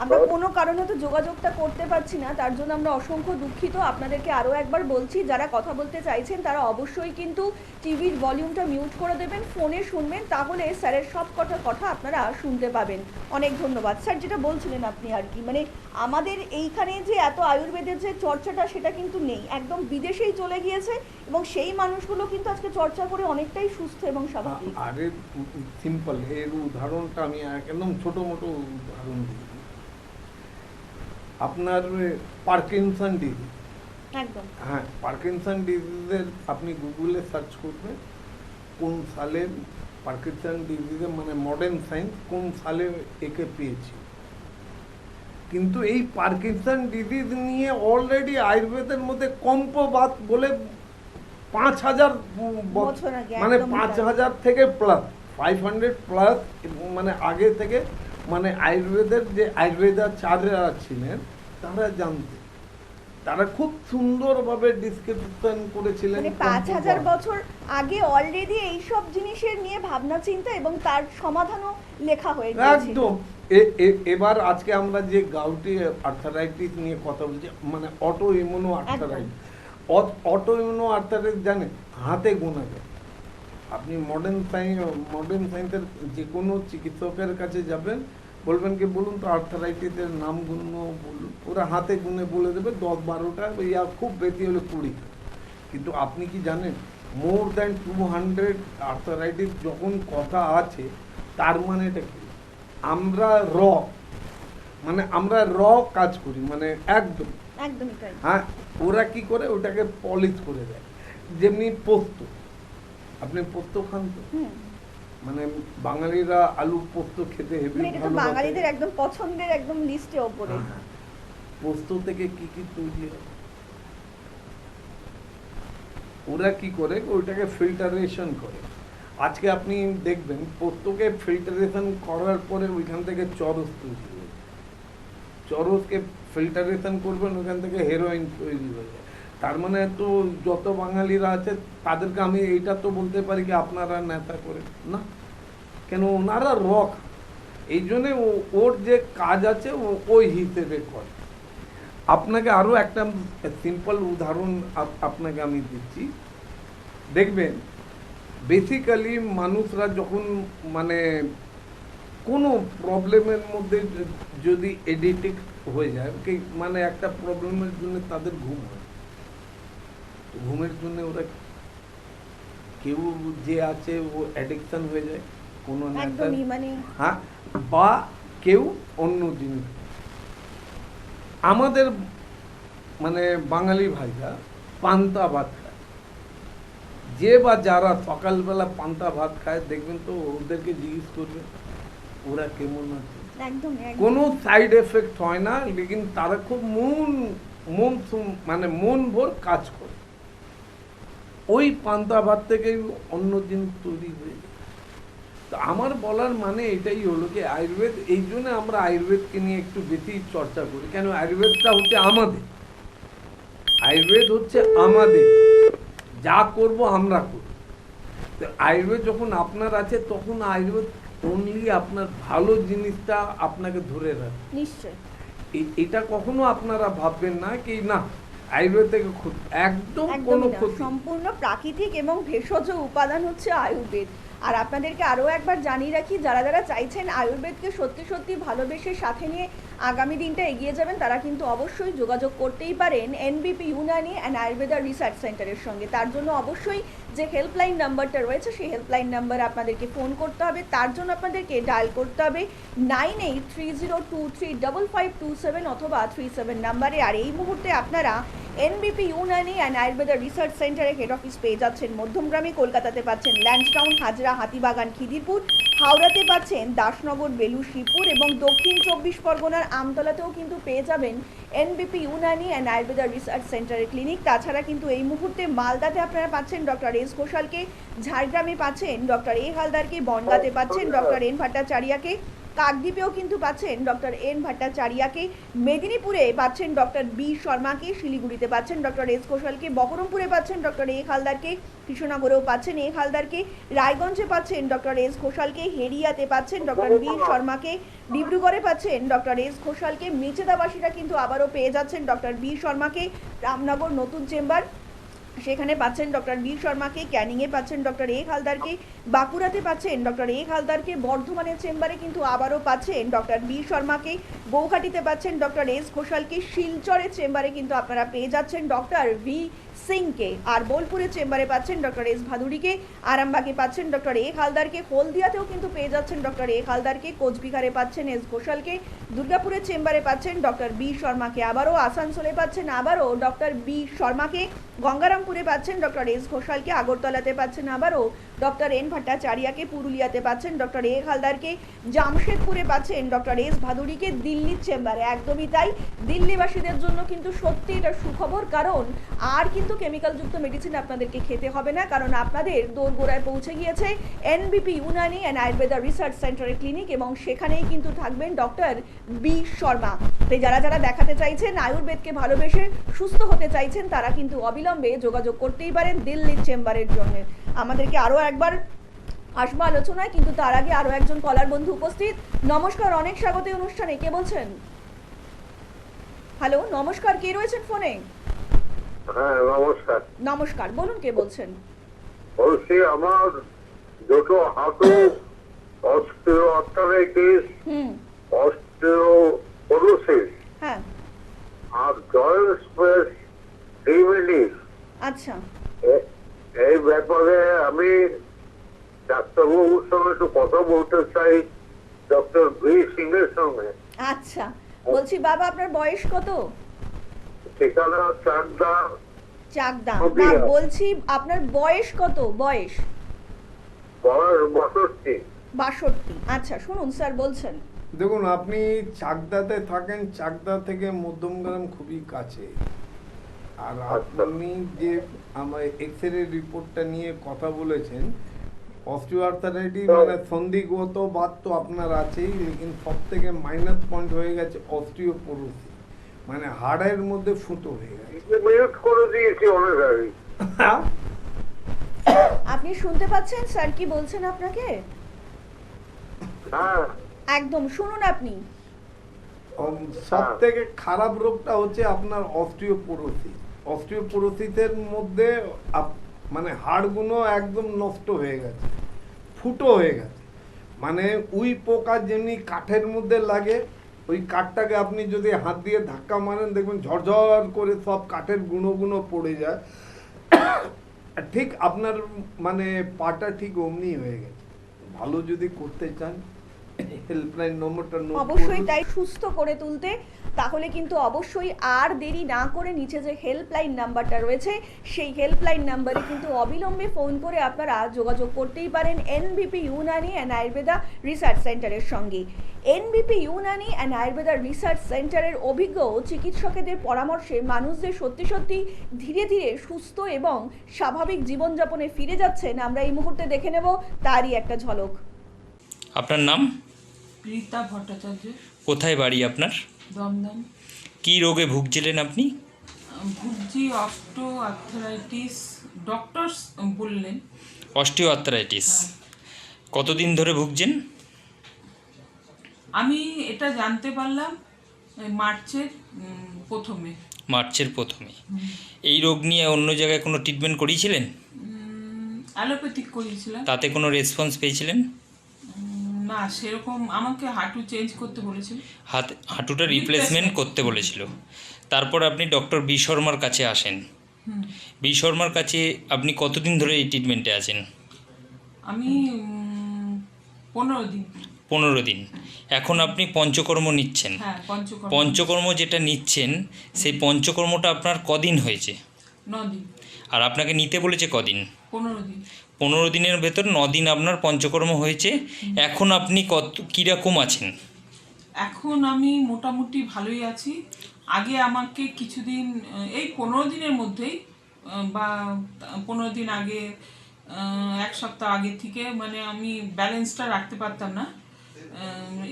আমরা কোনো কারণে তো যোগাযোগটা করতে পারছি না, তার জন্য আমরা অসংখ্য দুঃখিত। আপনাদেরকে আরও একবার বলছি, যারা কথা বলতে চাইছেন তারা অবশ্যই কিন্তু টিভির ভলিউমটা মিউট করে দেবেন, ফোনে শুনবেন, তাহলে স্যারের সব কটা কথা আপনারা শুনতে পাবেন। অনেক ধন্যবাদ স্যার। যেটা বলছিলেন আপনি আর কি, মানে আমাদের এইখানে যে এত আয়ুর্বেদের যে চর্চাটা সেটা কিন্তু নেই, একদম বিদেশেই চলে গিয়েছে, এবং সেই মানুষগুলো কিন্তু আজকে চর্চা করে অনেকটাই সুস্থ এবং স্বাভাবিক। আরে সিম্পল এর উদাহরণটা আমি একদম ছোট মোটো উদাহরণ দিই। আপনার পার্কিনসন ডিজিজ, একদম হ্যাঁ, পার্কিনসন ডিজিজের আপনি গুগলে সার্চ করবেন কোন সালে পার্কিনসন ডিজিজের মানে মডার্ন সায়েন্স কোন সালে একে পেয়েছি। কিন্তু এই পার্কিনসন ডিজিজ নিয়ে অলরেডি আয়ুর্বেদের মধ্যে কম্পবাত বলে 5000 বছর আগে, মানে একদমই তাই। 5000 থেকে প্লাস 500 প্লাস মানে আগে থেকে মানে আয়ুর্বেদের যে আয়ুর্বেদাচার্যরা ছিলেন তারা জানতেন। তারা খুব সুন্দরভাবে ডিসক্রিপশন করেছিলেন। মানে 5,000 বছর আগে অলরেডি এইসব জিনিসের নিয়ে ভাবনা চিন্তা এবং তার সমাধানও লেখা হয়ে গিয়েছিল। একদম। এবার আজকে আমরা যে গাউটি আর্থারাইটিস নিয়ে কথা বলছি, মানে auto immuno arthritis, auto immuno arthritis জানেন হাতে গোনা যায়। আপনি মডার্ন সায়েন্সের যে কোনো চিকিৎসকের কাছে যাবেন, বলবেন কি বলুন তো আর্থারাইটিসের নামগুলো বলুন, ওরা হাতে গুনে বলে দেবে 10-12টা, ইয়া খুব বেশি হলে 20। কিন্তু আপনি কি জানেন মোর দ্যান 200 আর্থারাইটিস যখন কথা আছে, তার মানে এটা কি? আমরা র কাজ করি, মানে একদম একদমই তাই। হ্যাঁ। ওরা কি করে ওটাকে পলিশ করে দেয়। যেমনি পোস্ত, আপনি পোস্ত খান তো? হুম, মানে বাঙালিরা আলু পোস্ত খেতে হেবি মানে এটা তো ভালোবাসে। বাঙালিদের একদম পছন্দের একদম লিস্টে ওপরে। হ্যাঁ। পোস্ত থেকে কি কি তৈরি হয়? ওরা কি করে ওইটাকে ফিল্টারেশন করে। আজকে আপনি দেখবেন পোস্তকে ফিল্টারেশন করার পরে ওইখান থেকে চরস তৈরি হয়। চরসকে ফিল্টারেশন করবেন, ওইখান থেকে হেরোইন তৈরি হয়ে যায়। তার মানে তো যত বাঙালিরা আছে তাদেরকে আমি এইটা তো বলতে পারি কি আপনারা নেতা করে না, কেন ওনারা রক। এই জন্যে ওর যে কাজ আছে ওই হিসেবে করে। আপনাকে আরো একটা সিম্পল উদাহরণ আপনাকে আমি দিচ্ছি। দেখবেন বেসিক্যালি মানুষরা যখন মানে কোনো প্রবলেমের মধ্যে যদি এডিক্টেড হয়ে যায়, মানে একটা প্রবলেমের জন্য তাদের ঘুম হয়, তো ঘুমের জন্য ওরা কেউ যে আছে ও অ্যাডিকশন হয়ে যায় কোনো একদমই মানে হ্যাঁ, বা কেউ অন্য জিনিস। আমাদের মানে বাঙালি ভাইরা পান্তা ভাত খায়, যে বা যারা সকালবেলা পান্তা ভাত খায় দেখবেন তো ওদেরকে জিজ্ঞেস করবে ওরা কেমন আছে, একদম কোনো সাইড এফেক্ট হয় না, লেকিন তারা খুব মানে মন ভোর কাজ করে। ওই পান্তা ভাত থেকে অন্য জিনিস তৈরি হয়ে যায়। তো আমার বলার মানে এটাই হলো কি আয়ুর্বেদ, এই জন্য আমরা আয়ুর্বেদকে নিয়ে একটু বেশি চর্চা করি। কেন আয়ুর্বেদটা হচ্ছে আমাদের, আয়ুর্বেদ হচ্ছে আমাদের, যা করব আমরা করব। তো আয়ুর্বেদ যখন আপনার আছে তখন আয়ুর্বেদ অনলি আপনার ভালো জিনিসটা আপনাকে ধরে রাখে। নিশ্চয় এটা কখনো আপনারা ভাববেন না কি না আয়ুর্বেদ থেকে ক্ষতি, একদম কোনো একদমই না। ক্ষতি। সম্পূর্ণ প্রাকৃতিক এবং ভেষজ উপাদান হচ্ছে আয়ুর্বেদ। আর আপনাদেরকে আরও একবার জানিয়ে রাখি, যারা যারা চাইছেন আয়ুর্বেদকে সত্যি সত্যি ভালোবেসে সাথে নিয়ে আগামী দিনটা এগিয়ে যাবেন, তারা কিন্তু অবশ্যই যোগাযোগ করতেই পারেন এনবিপি ইউনানি অ্যান্ড আয়ুর্বেদা রিসার্চ সেন্টারের সঙ্গে। তার জন্য অবশ্যই যে হেল্পলাইন নাম্বারটা রয়েছে সেই হেল্পলাইন নাম্বারে আপনাদেরকে ফোন করতে হবে। তার জন্য আপনাদেরকে ডায়াল করতে হবে 9830235527 অথবা 37 নাম্বারে। আর এই মুহূর্তে আপনারা এনবিপি ইউনানি অ্যান্ড আয়ুর্বেদা রিসার্চ সেন্টারে হেড অফিস পেয়ে যাচ্ছেন মধ্যমগ্রামে, কলকাতাতে পাচ্ছেন ল্যান্সডাউন, হাজরা, হাতিবাগান, খিদিরপুর, হাওড়াতে পাচ্ছেন দাসনগর, বেলুর, শিবপুর এবং দক্ষিণ 24 পরগনার আমতলাতেও কিন্তু পেয়ে যাবেন এনবিপি ইউনানি অ্যান্ড আয়ুর্বেদা রিসার্চ সেন্টারের ক্লিনিক। তাছাড়া কিন্তু এই মুহূর্তে মালদাতে আপনারা পাচ্ছেন ডক্টর এস ঘোষালকে, ঝাড়গ্রামে পাচ্ছেন ডক্টর এ হালদারকে, বনগাঁতে পাচ্ছেন ডক্টর এন ভট্টাচার্যকে, কাকদ্বীপেও কিন্তু পাচ্ছেন ডক্টর এন ভট্টাচার্যকে, মেদিনীপুরে পাচ্ছেন ডক্টর বি শর্মাকে, শিলিগুড়িতে পাচ্ছেন ডক্টর এস ঘোষালকে, বহরমপুরে পাচ্ছেন ডক্টর এ হালদারকে, কৃষ্ণনগরেও পাচ্ছেন এ হালদারকে, রায়গঞ্জে পাচ্ছেন ডক্টর এস ঘোষালকে, হেরিয়াতে পাচ্ছেন ডক্টর বি শর্মাকে, ডিব্রুগড়ে পাচ্ছেন ডক্টর এস ঘোষালকে, মেচেদাবাসীরা কিন্তু আবারও পেয়ে যাচ্ছেন ডক্টর বি শর্মাকে, রামনগর নতুন চেম্বার সেখানে পাচ্ছেন ডক্টর বি শর্মাকে, ক্যানিংয়ে পাচ্ছেন ডক্টর এ হালদারকে, বাঁকুড়াতে পাচ্ছেন ডক্টর এ হালদারকে, বর্ধমানের চেম্বারে কিন্তু আবারও পাচ্ছেন ডক্টর বি শর্মাকে, গৌহাটিতে পাচ্ছেন ডক্টর এস ঘোষালকে, শিলচরের চেম্বারে কিন্তু আপনারা পেয়ে যাচ্ছেন ডক্টর ভি সিংকে, আর বোলপুরের চেম্বারে পাচ্ছেন ডক্টর এস ভাদুড়িকে, আরামবাগে পাচ্ছেন ডক্টর এ হালদারকে, হলদিয়াতেও কিন্তু পেয়ে যাচ্ছেন ডক্টর এ হালদারকে, কোচবিহারে পাচ্ছেন এস ঘোষালকে, দুর্গাপুরের চেম্বারে পাচ্ছেন ডক্টর বি শর্মাকে, আবারও আসানসোলে পাচ্ছেন আবারও ডক্টর বি শর্মাকে, গঙ্গারামপুরে পাচ্ছেন ডক্টর এস ঘোষালকে, আগরতলাতে পাচ্ছেন আবারও ডক্টর এন ভট্টাচার্যকে পুরুলিয়াতে পাচ্ছেন, ডক্টর এ হালদারকে জামশেদপুরে পাচ্ছেন, ডক্টর এস ভাদুড়িকে দিল্লির চেম্বারে। একদমই তাই, দিল্লিবাসীদের জন্য কিন্তু সত্যি এটা সুখবর, কারণ আর কিন্তু কেমিক্যালযুক্ত মেডিসিন আপনাদেরকে খেতে হবে না, কারণ আপনাদের দোরগোড়ায় পৌঁছে গিয়েছে এনবিপি ইউনানি অ্যান্ড আয়ুর্বেদা রিসার্চ সেন্টারের ক্লিনিক, এবং সেখানেই কিন্তু থাকবেন ডক্টর বি শর্মা। তাই যারা যারা দেখাতে চাইছেন, আয়ুর্বেদকে ভালোবেসে সুস্থ হতে চাইছেন, তারা কিন্তু অবিলম্বে যোগাযোগ করতেই পারেন দিল্লির চেম্বারের জন্য। আমাদেরকে আরও একবার আসবো আলোচনায়, কিন্তু তার আগে আরও একজন কলার বন্ধু উপস্থিত। নমস্কার, অনেক স্বাগত এই অনুষ্ঠানে। কে বলছেন? হ্যালো, নমস্কার, কে রয়েছেন ফোনে? হ্যাঁ নমস্কার, নমস্কার, বলুন কে বলছেন? বলছি আমার দুটো হাঁটু অস্টিও আর্থারাইটিস, হুম, অস্টিওপোরোসিস হ্যাঁ, আর জয়েন্ট স্পেস ডিমেলিস। আচ্ছা, এই ব্যাপারে আমি ডাক্তারবাবুর সঙ্গে একটু কথা বলতে চাই, ডক্টর বি সিং এর সঙ্গে। আচ্ছা। বলছি বাবা, আপনার বয়স কত? ঠিকানা চাকদা, চাকদা। নদিয়া। না, বলছি আপনার বয়স কত? বয়স বয়স 62। 62। আচ্ছা, শুনুন স্যার বলছেন। দেখুন, আপনি চাকদাতে থাকেন, চাকদা থেকে মধ্যমগ্রাম খুবই কাছে। আর আপনি যে আমার এক্সরে রিপোর্টটা নিয়ে কথা বলেছেন, অস্টিওআর্থারাইটিস মানে সন্ধিগত বাত তো আপনার আছেই, লেকিন সব থেকে মাইনাস পয়েন্ট হয়ে গেছে অস্টিওপোরোসিস, মানে হাড়ের মধ্যে ফুটো হয়ে গেছে। মিউট করে দিয়েছি অনেক আগে। আপনি শুনতে পাচ্ছেন স্যার কি বলছেন আপনাকে? হ্যাঁ একদম শুনুন আপনি। সব থেকে খারাপ রোগটা হচ্ছে আপনার অস্টিওপোরোসিস। অস্টিওপোরোসিসের মধ্যে মানে হাড়গুলো একদম নষ্ট হয়ে গেছে, ফুটো হয়ে গেছে। মানে উই পোকা যেমনি কাঠের মধ্যে লাগে, ওই কাঠটাকে আপনি যদি হাত দিয়ে ধাক্কা মারেন, দেখবেন ঝরঝর করে সব কাঠের গুঁড়ো পড়ে যায়। ঠিক আপনার মানে পাটা ঠিক অমনি হয়ে গেছে। ভালো যদি করতে চান, হেল্পলাইন নম্বরটা নোট অবশ্যই তাই, সুস্থ করে তুলতে তাহলে কিন্তু অবশ্যই আর দেরি না করে নিচে যে হেল্পলাইন নাম্বারটা রয়েছে, সেই হেল্পলাইন নাম্বারে কিন্তু অবিলম্বে ফোন করে আপনারা যোগাযোগ করতেই পারেন এনবিপি ইউনানি অ্যান্ড আয়ুর্বেদা রিসার্চ সেন্টারের সঙ্গে। এনবিপি ইউনানি অ্যান্ড আয়ুর্বেদা রিসার্চ সেন্টারের অভিজ্ঞ চিকিৎসকেদের পরামর্শে মানুষদের সত্যি সত্যি ধীরে ধীরে সুস্থ এবং স্বাভাবিক জীবনযাপনে ফিরে যাচ্ছেন। আমরা এই মুহূর্তে দেখে নেব তারই একটা ঝলক। আপনার নাম? রীতা ভট্টাচার্য, কোথায় বাড়ি আপনার? দমদম। কি রোগে ভুগছিলেন আপনি? ভুগছি অস্টো আর্থারাইটিস, ডক্টরস বললেন। Osteo arthritis. হ্যাঁ। কতদিন ধরে ভুগছেন? আমি এটা জানতে পারলাম মার্চের প্রথমে। মার্চের প্রথমে। এই রোগ নিয়ে অন্য জায়গায় কোনো ট্রিটমেন্ট করিয়েছিলেন? অ্যালোপ্যাথিক করিয়েছিলাম। তাতে কোনো রেসপন্স পেয়েছিলেন? না, সেরকম আমাকে হাঁটু চেঞ্জ করতে বলেছিল। হাঁটুটা রিপ্লেসমেন্ট করতে বলেছিল। তারপর আপনি ডক্টর বি শর্মার কাছে আসেন। বি শর্মার কাছে আপনি কতদিন ধরে এই ট্রিটমেন্টে আছেন? আমি 15 দিন। 15 দিন। এখন আপনি পঞ্চকর্ম নিচ্ছেন। হ্যাঁ, পঞ্চকর্ম। পঞ্চকর্ম যেটা নিচ্ছেন, সেই পঞ্চকর্মটা আপনার কদিন হয়েছে? 9 দিন। আর আপনাকে নিতে বলেছে কদিন? 15 দিন। 15 দিনের ভেতর 9 দিন আপনার পঞ্চকর্ম হয়েছে। এখন আপনি কীরকম আছেন? এখন আমি মোটামুটি ভালোই আছি। আগে আমাকে কিছুদিন, এই 15 দিনের মধ্যেই বা 15 দিন আগে, 1 সপ্তাহ আগে থেকে মানে আমি ব্যালেন্সটা রাখতে পারতাম না,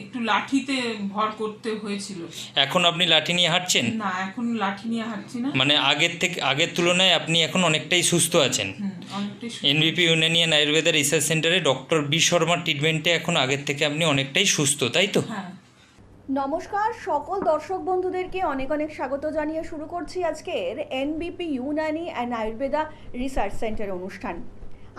একটু লাঠিতে ভর করতে হয়েছিল। এখন আপনি লাঠি নিয়ে হাঁটছেন? না, এখন লাঠি নিয়ে হাঁটছি না। মানে আগের তুলনায় আপনি এখন অনেকটাই সুস্থ আছেন। অনেকটাই এনবিপি ইউনানিয়ান আয়ুর্বেদা রিসার্চ সেন্টারে ডক্টর বি শর্মার ট্রিটমেন্টে এখন আগের থেকে আপনি অনেকটাই সুস্থ, তাই তো? হ্যাঁ। নমস্কার সকল দর্শক বন্ধুদেরকে অনেক অনেক স্বাগত জানিয়ে শুরু করছি আজকের এনবিপি Unani and Ayurveda research centre অনুষ্ঠান।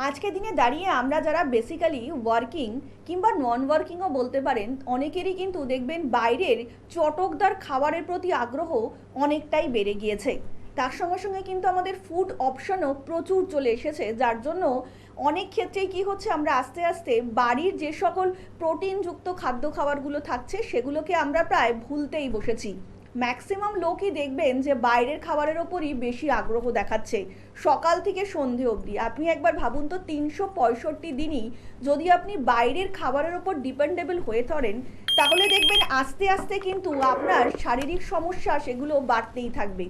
আজকে দিনে দাঁড়িয়ে আমরা যারা বেসিক্যালি ওয়ার্কিং কিংবা নন ওয়ার্কিংও বলতে পারেন, অনেকেরই কিন্তু দেখবেন বাইরের চটকদার খাবারের প্রতি আগ্রহ অনেকটাই বেড়ে গিয়েছে। তার সঙ্গে সঙ্গে কিন্তু আমাদের ফুড অপশনও প্রচুর চলে এসেছে, যার জন্য অনেক ক্ষেত্রেই কি হচ্ছে, আমরা আস্তে আস্তে বাড়ির যে সকল প্রোটিনযুক্ত খাদ্য খাবারগুলো থাকছে সেগুলোকে আমরা প্রায় ভুলতেই বসেছি। ম্যাক্সিমাম লোকই দেখবেন যে বাইরের খাবারের ওপরই বেশি আগ্রহ দেখাচ্ছে সকাল থেকে সন্ধে অবধি। আপনি একবার ভাবুন তো 365 দিনই যদি আপনি বাইরের খাবারের ওপর ডিপেন্ডেবল হয়ে ধরেন, তাহলে দেখবেন আস্তে আস্তে কিন্তু আপনার শারীরিক সমস্যা সেগুলো বাড়তেই থাকবে।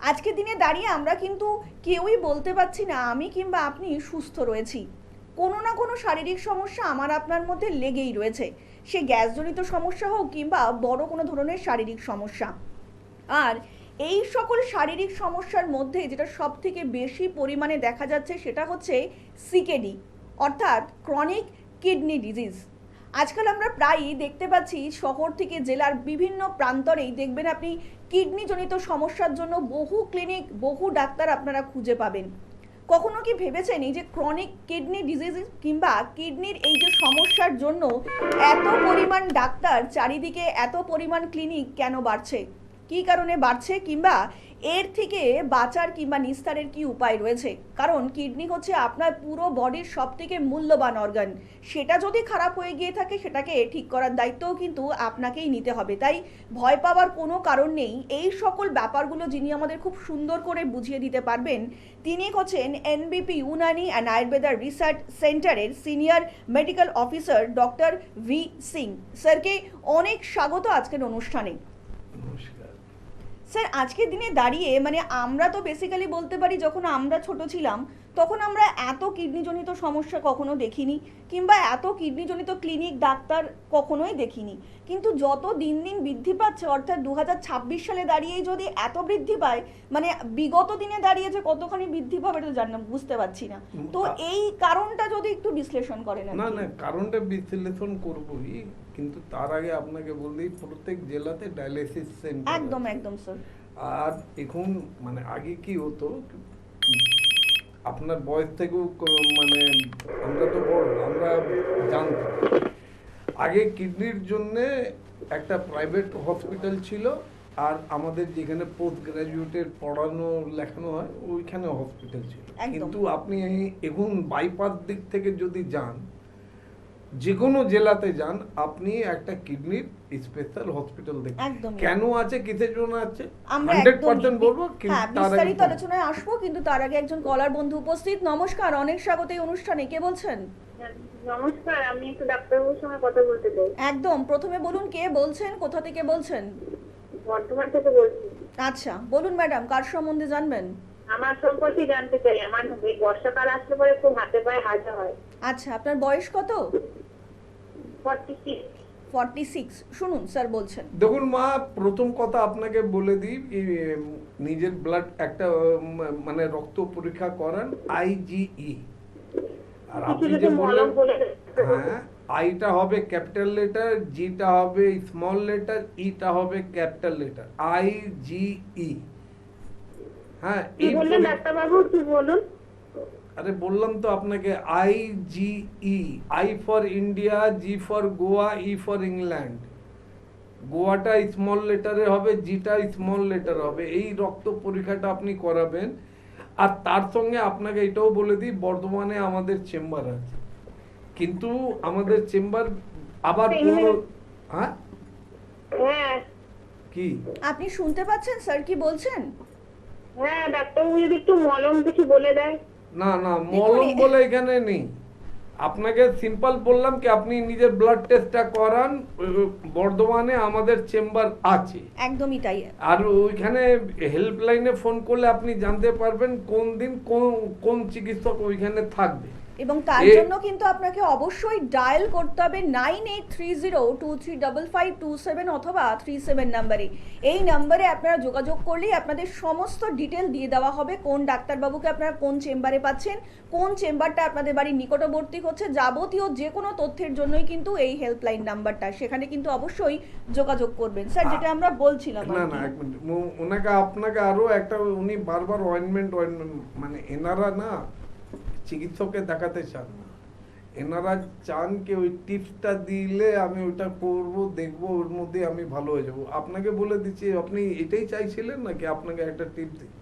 আজকের দিনে দাঁড়িয়ে আমরা কিন্তু কেউই বলতে পারছি না আমি কিংবা আপনি সুস্থ রয়েছি। কোনো না কোনো শারীরিক সমস্যা আমার আপনার মধ্যে লেগেই রয়েছে, সে গ্যাসজনিত সমস্যা হোক কিংবা বড় কোনো ধরনের শারীরিক সমস্যা। আর এই সকল শারীরিক সমস্যার মধ্যে যেটা সব থেকে বেশি পরিমাণে দেখা যাচ্ছে সেটা হচ্ছে সিকেডি, অর্থাৎ ক্রনিক কিডনি ডিজিজ। আজকাল আমরা প্রায়ই দেখতে পাচ্ছি শহর থেকে জেলার বিভিন্ন প্রান্তরেই দেখবেন আপনি কিডনিজনিত সমস্যার জন্য বহু ক্লিনিক, বহু ডাক্তার আপনারা খুঁজে পাবেন। কখনো কি ভেবেছেন এই যে ক্রনিক কিডনি ডিজিজ কিংবা কিডনির এই যে সমস্যার জন্য এত পরিমাণ ডাক্তার চারিদিকে, এত পরিমাণ ক্লিনিক কেন বাড়ছে, কী কারণে বাড়ছে, কিংবা এর থেকে বাঁচার কিংবা নিস্তারের কি উপায় রয়েছে? কারণ কিডনি হচ্ছে আপনার পুরো বডির সব থেকে মূল্যবান অর্গান। সেটা যদি খারাপ হয়ে গিয়ে থাকে সেটাকে ঠিক করার দায়িত্বও কিন্তু আপনাকেই নিতে হবে। তাই ভয় পাওয়ার কোনো কারণ নেই। এই সকল ব্যাপারগুলো যিনি আমাদের খুব সুন্দর করে বুঝিয়ে দিতে পারবেন তিনি হচ্ছেন NBP Unani and Ayurveda research সেন্টারের senior medical officer doctor V Singh. স্যারকে অনেক স্বাগত আজকের অনুষ্ঠানে। নমস্কার। স্যার, আজকের দিনে দাঁড়িয়ে মানে আমরা তো বেসিক্যালি বলতে পারি যখন আমরা ছোট ছিলাম তখন আমরা এত কিডনিজনিত সমস্যা কখনো দেখিনি, কিংবা এত কিডনিজনিত ক্লিনিক ডাক্তার কখনোই দেখিনি। কিন্তু যত দিন দিন বৃদ্ধি পাচ্ছে, অর্থাৎ 2026 সালে দাঁড়িয়েই যদি এত বৃদ্ধি পায়, মানে বিগত দিনে দাঁড়িয়ে যে কতখানি বৃদ্ধি পাবে এটা জানি না, বুঝতে পারছি না। তো এই কারণটা যদি একটু বিশ্লেষণ করেন। না না, কারণটা বিশ্লেষণ করবই, কিন্তু তার আগে আপনাকে বললেই প্রত্যেক জেলাতে ডায়ালিসিস সেন্টার একদম একদম স্যার। আর এখন মানে আগে কি হতো, আপনার বয়স থেকেও মানে আমরা তো বড়, আমরা জানতাম আগে কিডনির জন্য একটা প্রাইভেট হসপিটাল ছিল, আর আমাদের যেখানে পোস্ট গ্রাজুয়েটের পড়ানো লেখানো হয় ওইখানে হসপিটাল ছিল। একদম। কিন্তু আপনি এখন বাইপাস দিক থেকে যদি যান, যে কোনো জেলাতে যান, আপনি একটা কিডনির স্পেশাল হসপিটাল দেখবেন। একদমই। কেন আছে, কিসের জন্য আছে আমরা 100% বলবো, হ্যাঁ কিন্তু তার আগে বিস্তারিত আলোচনায় আসবো, কিন্তু তার আগে একজন কলার বন্ধু উপস্থিত। নমস্কার, অনেক স্বাগত এই অনুষ্ঠানে। কে বলছেন? নমস্কার, আমি একটু ডাক্তারবাবুর সঙ্গে কথা বলতে চাই। একদম, প্রথমে বলুন কে বলছেন, কোথা থেকে বলছেন? বর্ধমান থেকে বলছি। আচ্ছা বলুন ম্যাডাম, কার সম্বন্ধে জানবেন? আমার সম্পর্কে জানতে চাই। আমার এই বর্ষাকাল আসলে পরে খুব হাতে পায়ে হাজা হয়। আচ্ছা, আপনার বয়স কত? 46। 46। শুনুন স্যার বলছেন। দেখুন মা, প্রথম কথা আপনাকে বলে দিই, নিজের ব্লাড একটা মানে রক্ত পরীক্ষা করান, IgE। আর আপনি যে বললেন, হ্যাঁ, আইটা হবে ক্যাপিটাল লেটার, জিটা হবে স্মল লেটার, ইটা হবে ক্যাপিটাল লেটার, IgE। হ্যাঁ, কি বললেন ডাক্তারবাবু, কি বলুন? আরে বললাম তো আপনাকে, IgE, I for India, G for Goa, E for England. গোয়াটা স্মল লেটারে হবে, জিটা স্মল লেটার হবে। এই রক্ত পরীক্ষাটা আপনি করাবেন। আর তার সঙ্গে আপনাকে এটাও বলে দিই, বর্ধমানে আমাদের চেম্বার আছে, কিন্তু আমাদের চেম্বার আবার পুরো, হ্যাঁ হ্যাঁ কি আপনি শুনতে পাচ্ছেন স্যার কি বলছেন? হ্যাঁ, ডাক্তারবাবু যদি একটু মলম কিছু বলে দেয়। না না, মলম বলে এখানে নেই। আপনাকে সিম্পল বললাম কি আপনি নিজের ব্লাড টেস্টটা করান, বর্ধমানে আমাদের চেম্বার আছে। একদমই তাই। আর ওইখানে হেল্পলাইনে ফোন করলে আপনি জানতে পারবেন কোন দিন কোন চিকিৎসক ওইখানে থাকবে। এবং তার জন্য কিন্তু আপনাকে অবশ্যই ডায়াল করতে হবে 9830235527 অথবা 37 নাম্বারে। এই নাম্বারে আপনারা যোগাযোগ করলেই আপনাদের সমস্ত ডিটেল দিয়ে দেওয়া হবে, কোন ডাক্তারবাবুকে আপনারা কোন চেম্বারে পাচ্ছেন, কোন চেম্বারটা আপনাদের বাড়ির নিকটবর্তী হচ্ছে, যাবতীয় যে কোনো তথ্যের জন্যই কিন্তু এই হেল্পলাইন নাম্বারটা, সেখানে কিন্তু অবশ্যই যোগাযোগ করবেন। স্যার যেটা আমরা বলছিলাম, না না, এক মিনিট, ওনাকে আপনাকে আরো একটা, উনি বারবার অয়েন্টমেন্ট মানে এনারা না চিকিৎসককে দেখাতে চান না, এনারা চান কি ওই টিপসটা দিলে আমি ওটা করব, দেখব, ওর মধ্যে আমি ভালো হয়ে যাব। আপনাকে বলে দিচ্ছি, আপনি এটাই চাইছিলেন নাকি আপনাকে একটা টিপ দিই?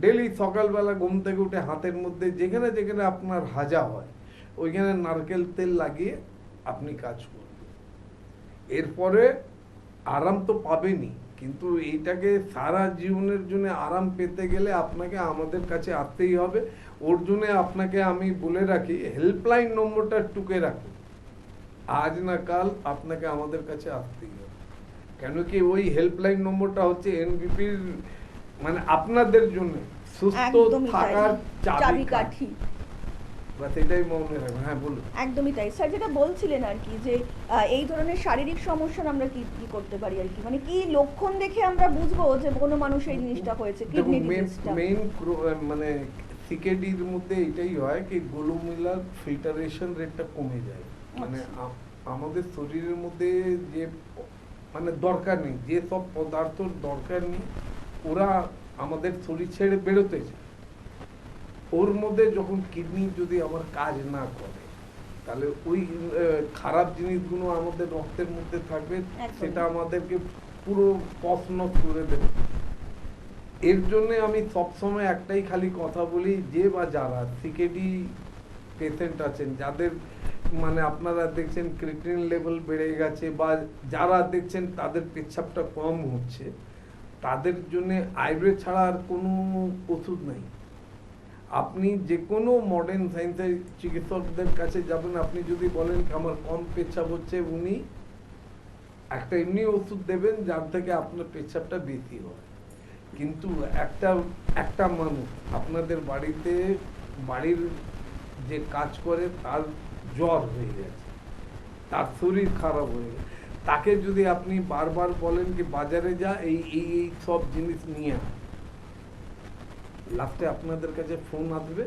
ডেলি সকালবেলা ঘুম থেকে উঠে হাতের মধ্যে যেখানে যেখানে আপনার হাজা হয় ওইখানে নারকেল তেল লাগিয়ে আপনি কাজ করুন। এরপরে আরাম তো পাবেনই, কিন্তু এইটাকে সারা জীবনের জন্য আরাম পেতে গেলে আপনাকে আমাদের কাছে আসতেই হবে। ওর জন্য আপনাকে আমি বলে রাখি, হেল্পলাইন নম্বরটা টুকে রাখুন, আজ না কাল আপনাকে আমাদের কাছে আসতেই হবে। কেন কি ওই হেল্পলাইন নম্বরটা হচ্ছে এনবিপির মানে আপনাদের জন্য সুস্থ একদমই তাই, থাকার চাবিকাঠি। চাবিকাঠি। বাস এটাই মনে রাখবেন। হ্যাঁ বলুন। একদমই তাই স্যার, যেটা বলছিলেন আর কি যে এই ধরনের শারীরিক সমস্যার আমরা কি কি করতে পারি আর কি, মানে কি লক্ষণ দেখে আমরা বুঝবো যে কোনো মানুষ এই জিনিসটা হয়েছে, কিডনি ডিজিজটা? মেইন মানে সিকেডির মধ্যে এটাই হয় কি গ্লোমেরুলার ফিল্টারেশন রেটটা কমে যায়। মানে আমাদের শরীরের মধ্যে যে মানে দরকার নেই, যে সব পদার্থর দরকার নেই ওরা আমাদের শরীর ছেড়ে বেরোতে চায়। ওর মধ্যে যখন কিডনি যদি আমার কাজ না করে তাহলে ওই খারাপ জিনিসগুলো আমাদের রক্তের মধ্যে থাকবে, একদম। সেটা আমাদেরকে পুরো প্রশ্ন করে দেবে। এর জন্য আমি সবসময় একটাই খালি কথা বলি, যে বা যারা সিকেডি পেশেন্ট আছেন, যাদের মানে আপনারা দেখছেন ক্রিয়েটিনিন লেভেল বেড়ে গেছে বা যারা দেখছেন তাদের পেচ্ছাপটা কম হচ্ছে, তাদের জন্য আয়ুর্বেদ ছাড়া আর কোনো ওষুধ নেই। আপনি যে কোনো মডার্ন সায়েন্সের চিকিৎসকদের কাছে যাবেন, আপনি যদি বলেন আমার কম পেচ্ছাপ হচ্ছে, উনি একটা এমনি ওষুধ দেবেন যার থেকে আপনার পেচ্ছাপটা বেশি হয়। কিন্তু একটা মানুষ আপনাদের বাড়িতে বাড়ির যে কাজ করে তার জ্বর হয়ে গেছে, তার শরীর খারাপ হয়ে গেছে, তাকে যদি আপনি বারবার বলেন কি বাজারে যা এই এই এই সব জিনিস নিয়ে আয়, লাস্টে আপনাদের কাছে ফোন আসবে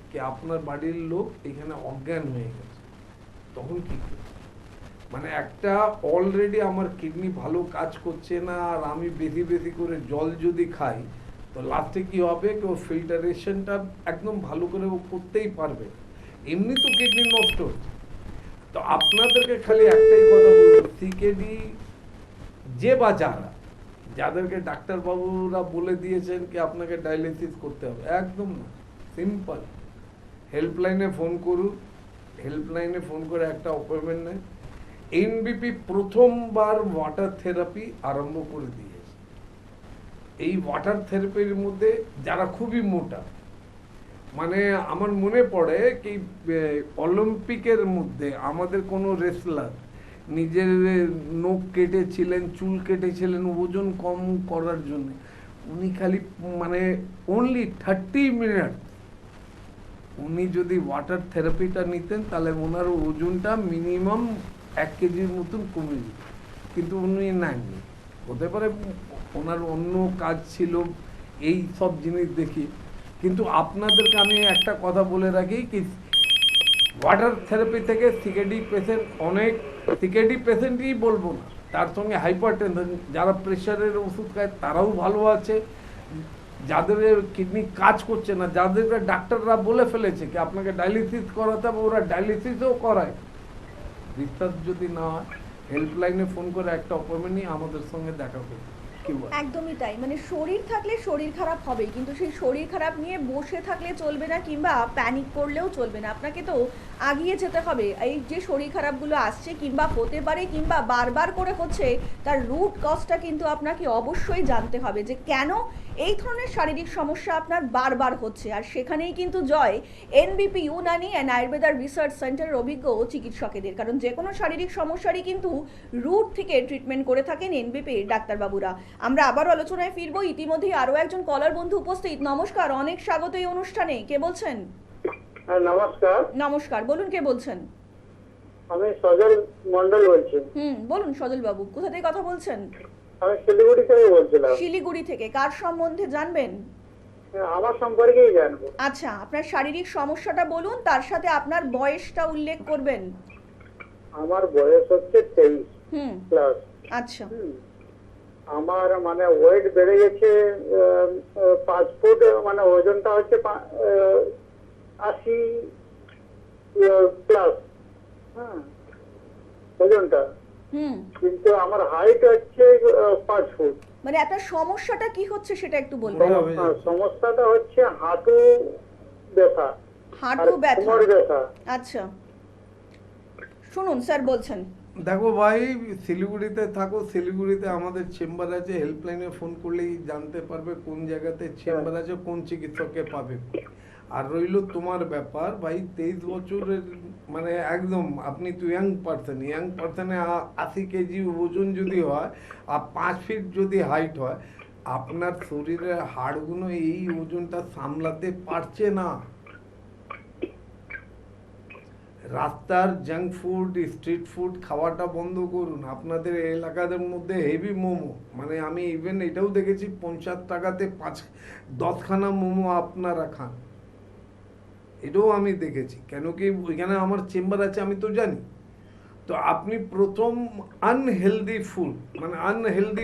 কি আপনার বাড়ির লোক এখানে অজ্ঞান হয়ে গেছে, তখন কি করবে? মানে একটা অলরেডি আমার কিডনি ভালো কাজ করছে না আর আমি বেশি বেশি করে জল যদি খাই, তো লাস্টে কি হবে কি ও ফিল্টারেশনটা একদম ভালো করে ও করতেই পারবে, এমনি তো কিডনি নষ্ট হচ্ছে। তো আপনাদেরকে খালি একটাই কথা বলবো, সিকেডি যে বা যাদেরকে ডাক্তারবাবুরা বলে দিয়েছেন কি আপনাকে ডায়ালিসিস করতে হবে, একদম না, সিম্পল হেল্পলাইনে ফোন করুন, হেল্পলাইনে ফোন করে একটা অ্যাপয়েন্টমেন্ট নেন। এনবিপি প্রথমবার ওয়াটার থেরাপি আরম্ভ করে দিয়েছে। এই ওয়াটার থেরাপির মধ্যে যারা খুবই মোটা, মানে আমার মনে পড়ে কি অলিম্পিকের মধ্যে আমাদের কোনো রেসলার নিজের নখ কেটেছিলেন, চুল কেটেছিলেন ওজন কম করার জন্য, উনি খালি মানে অনলি 30 মিনিট উনি যদি ওয়াটার থেরাপিটা নিতেন তাহলে ওনার ওজনটা মিনিমাম 1 কেজির মতন কমে যেত, কিন্তু উনি নেননি। হতে পারে ওনার অন্য কাজ ছিল, এই সব জিনিস দেখি। কিন্তু আপনাদেরকে আমি একটা কথা বলে রাখি কি ওয়াটার থেরাপি থেকে সিকেডি পেশেন্ট অনেক, সিকেডি পেশেন্টই বলবো না, তার সঙ্গে হাইপার টেনশন যারা প্রেশারের ওষুধ খায় তারাও ভালো আছে, যাদের কিডনি কাজ করছে না, যাদের ডাক্তাররা বলে ফেলেছে কি আপনাকে ডায়ালিসিস করাতে হবে, ওরা ডায়ালিসিসও করায়। বিশ্বাস যদি না হয় হেল্পলাইনে ফোন করে একটা অ্যাপয়েন্টমেন্ট নিয়ে আমাদের সঙ্গে দেখা করুন। কি বল? একদমই তাই, মানে শরীর থাকলে শরীর খারাপ হবেই, কিন্তু সেই শরীর খারাপ নিয়ে বসে থাকলে চলবে না কিংবা প্যানিক করলেও চলবে না, আপনাকে তো আগিয়ে যেতে হবে। এই যে শরীর খারাপগুলো আসছে কিংবা হতে পারে কিংবা বারবার করে হচ্ছে, তার রুট কজটা কিন্তু আপনাকে অবশ্যই জানতে হবে যে কেন এই ধরনের শারীরিক সমস্যা আপনার বারবার হচ্ছে। আর সেখানেই কিন্তু জয় NBP Unani and Ayurveda research সেন্টারের অভিজ্ঞ চিকিৎসকেদের, কারণ যে কোনো শারীরিক সমস্যারই কিন্তু রুট থেকে ট্রিটমেন্ট করে থাকেন এনবিপির ডাক্তারবাবুরা। আমরা আবার আলোচনায় ফিরবো, ইতিমধ্যেই আরও একজন কলার বন্ধু উপস্থিত। নমস্কার, অনেক স্বাগত এই অনুষ্ঠানে। কে বলছেন? নমস্কার, নমস্কার, বলুন কে বলছেন? আমি সজল মন্ডল বলছি। বলুন সজল বাবু, কোথা থেকে কথা বলছেন? আমি শিলিগুড়ি থেকে বলছিলাম। শিলিগুড়ি থেকে। কার সম্বন্ধে জানবেন? আমার সম্পর্কেই জানবো। আচ্ছা, আপনার শারীরিক সমস্যাটা বলুন, তার সাথে আপনার বয়সটা উল্লেখ করবেন। আমার বয়স হচ্ছে 23 প্লাস। আচ্ছা। আমার মানে ওয়েট বেড়ে গেছে 5 ফুট, মানে ওজনটা হচ্ছে 80 প্লাস, হ্যাঁ ওজনটা, কিন্তু আমার হাইট হচ্ছে 5 ফুট। মানে আপনার সমস্যাটা কি হচ্ছে সেটা একটু বলবেন। সমস্যাটা হচ্ছে হাঁটু ব্যথা, হাঁটু ব্যথা। কোমর ব্যথা। আচ্ছা, শুনুন স্যার বলছেন। দেখো ভাই, শিলিগুড়িতে থাকো, শিলিগুড়িতে আমাদের চেম্বার আছে, হেল্পলাইনে ফোন করলেই জানতে পারবে কোন জায়গাতে চেম্বার আছে, কোন চিকিৎসককে পাবে। আর রইল তোমার ব্যাপার ভাই, 23 বছরের মানে একদম আপনি তো ইয়াং পার্সনে 80 কেজি ওজন যদি হয় আর 5 ফিট যদি হাইট হয়, আপনার শরীরের হাড়গুলো এই ওজনটা সামলাতে পারছে না। রাস্তার জাঙ্ক ফুড, স্ট্রিট ফুড খাওয়াটা বন্ধ করুন। আপনাদের এলাকাদের মধ্যে হেভি মোমো, মানে আমি ইভেন এটাও দেখেছি 50 টাকাতে 10খানা মোমো আপনারা খান, এটাও আমি দেখেছি। কেন কি ওইখানে আমার চেম্বার আছে, আমি তো জানি। তো আপনি প্রথম আনহেলদি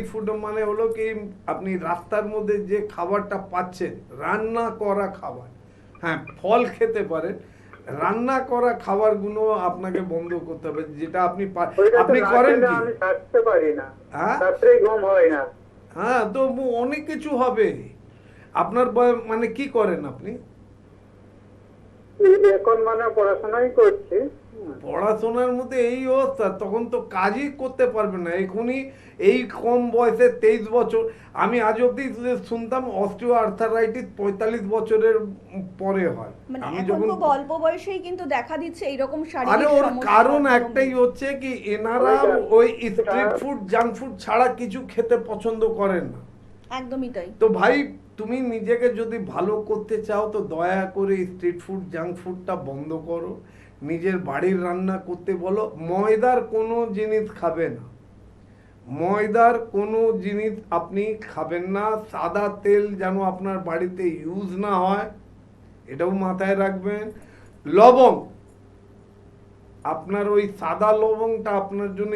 ফুড মানে হলো কি, আপনি রাস্তার মধ্যে যে খাবারটা পাচ্ছেন রান্না করা খাবার, হ্যাঁ ফল খেতে পারেন, রান্না করা খাবারগুলো আপনাকে বন্ধ করতে হবে। যেটা আপনি ওইটা তো আপনি না করেন খেলে কি? আমি থাকতে পারি না, হ্যাঁ রাত্রে ঘুম হয় না। হ্যাঁ, তো অনেক কিছু হবে। আপনার মানে কি করেন আপনি? এখন মানে পড়াশোনাই করছি। পড়াশোনার মধ্যে এই অবস্থা, তখন তো কাজই করতে পারবে না। এখনই এই কম বয়সে 23 বছর, আমি আজ অব্দি শুনতাম অস্টিও আর্থারাইটিস 45 বছরের পরে হয়। মানে আমি এখন যখন খুব অল্প বয়সেই কিন্তু দেখা দিচ্ছে এইরকম আরে শারীরিক ওর সমস্যা। কারণ একটাই হচ্ছে কি, এনারা ওই স্ট্রিট ফুড জাঙ্ক ফুড ছাড়া কিছু খেতে পছন্দ করেন না। একদমই তাই। তো ভাই, তুমি নিজেকে যদি ভালো করতে চাও তো দয়া করে স্ট্রিট ফুড জাঙ্ক ফুডটা বন্ধ করো, নিজের বাড়ির রান্না করতে বলো। ময়দার কোনো জিনিস খাবে না, ময়দার কোনো জিনিস আপনি খাবেন না। সাদা তেল যেন আপনার বাড়িতে ইউজ না হয়, এটাও মাথায় রাখবেন। লবণ, আপনার ওই সাদা লবণটা আপনার জন্য,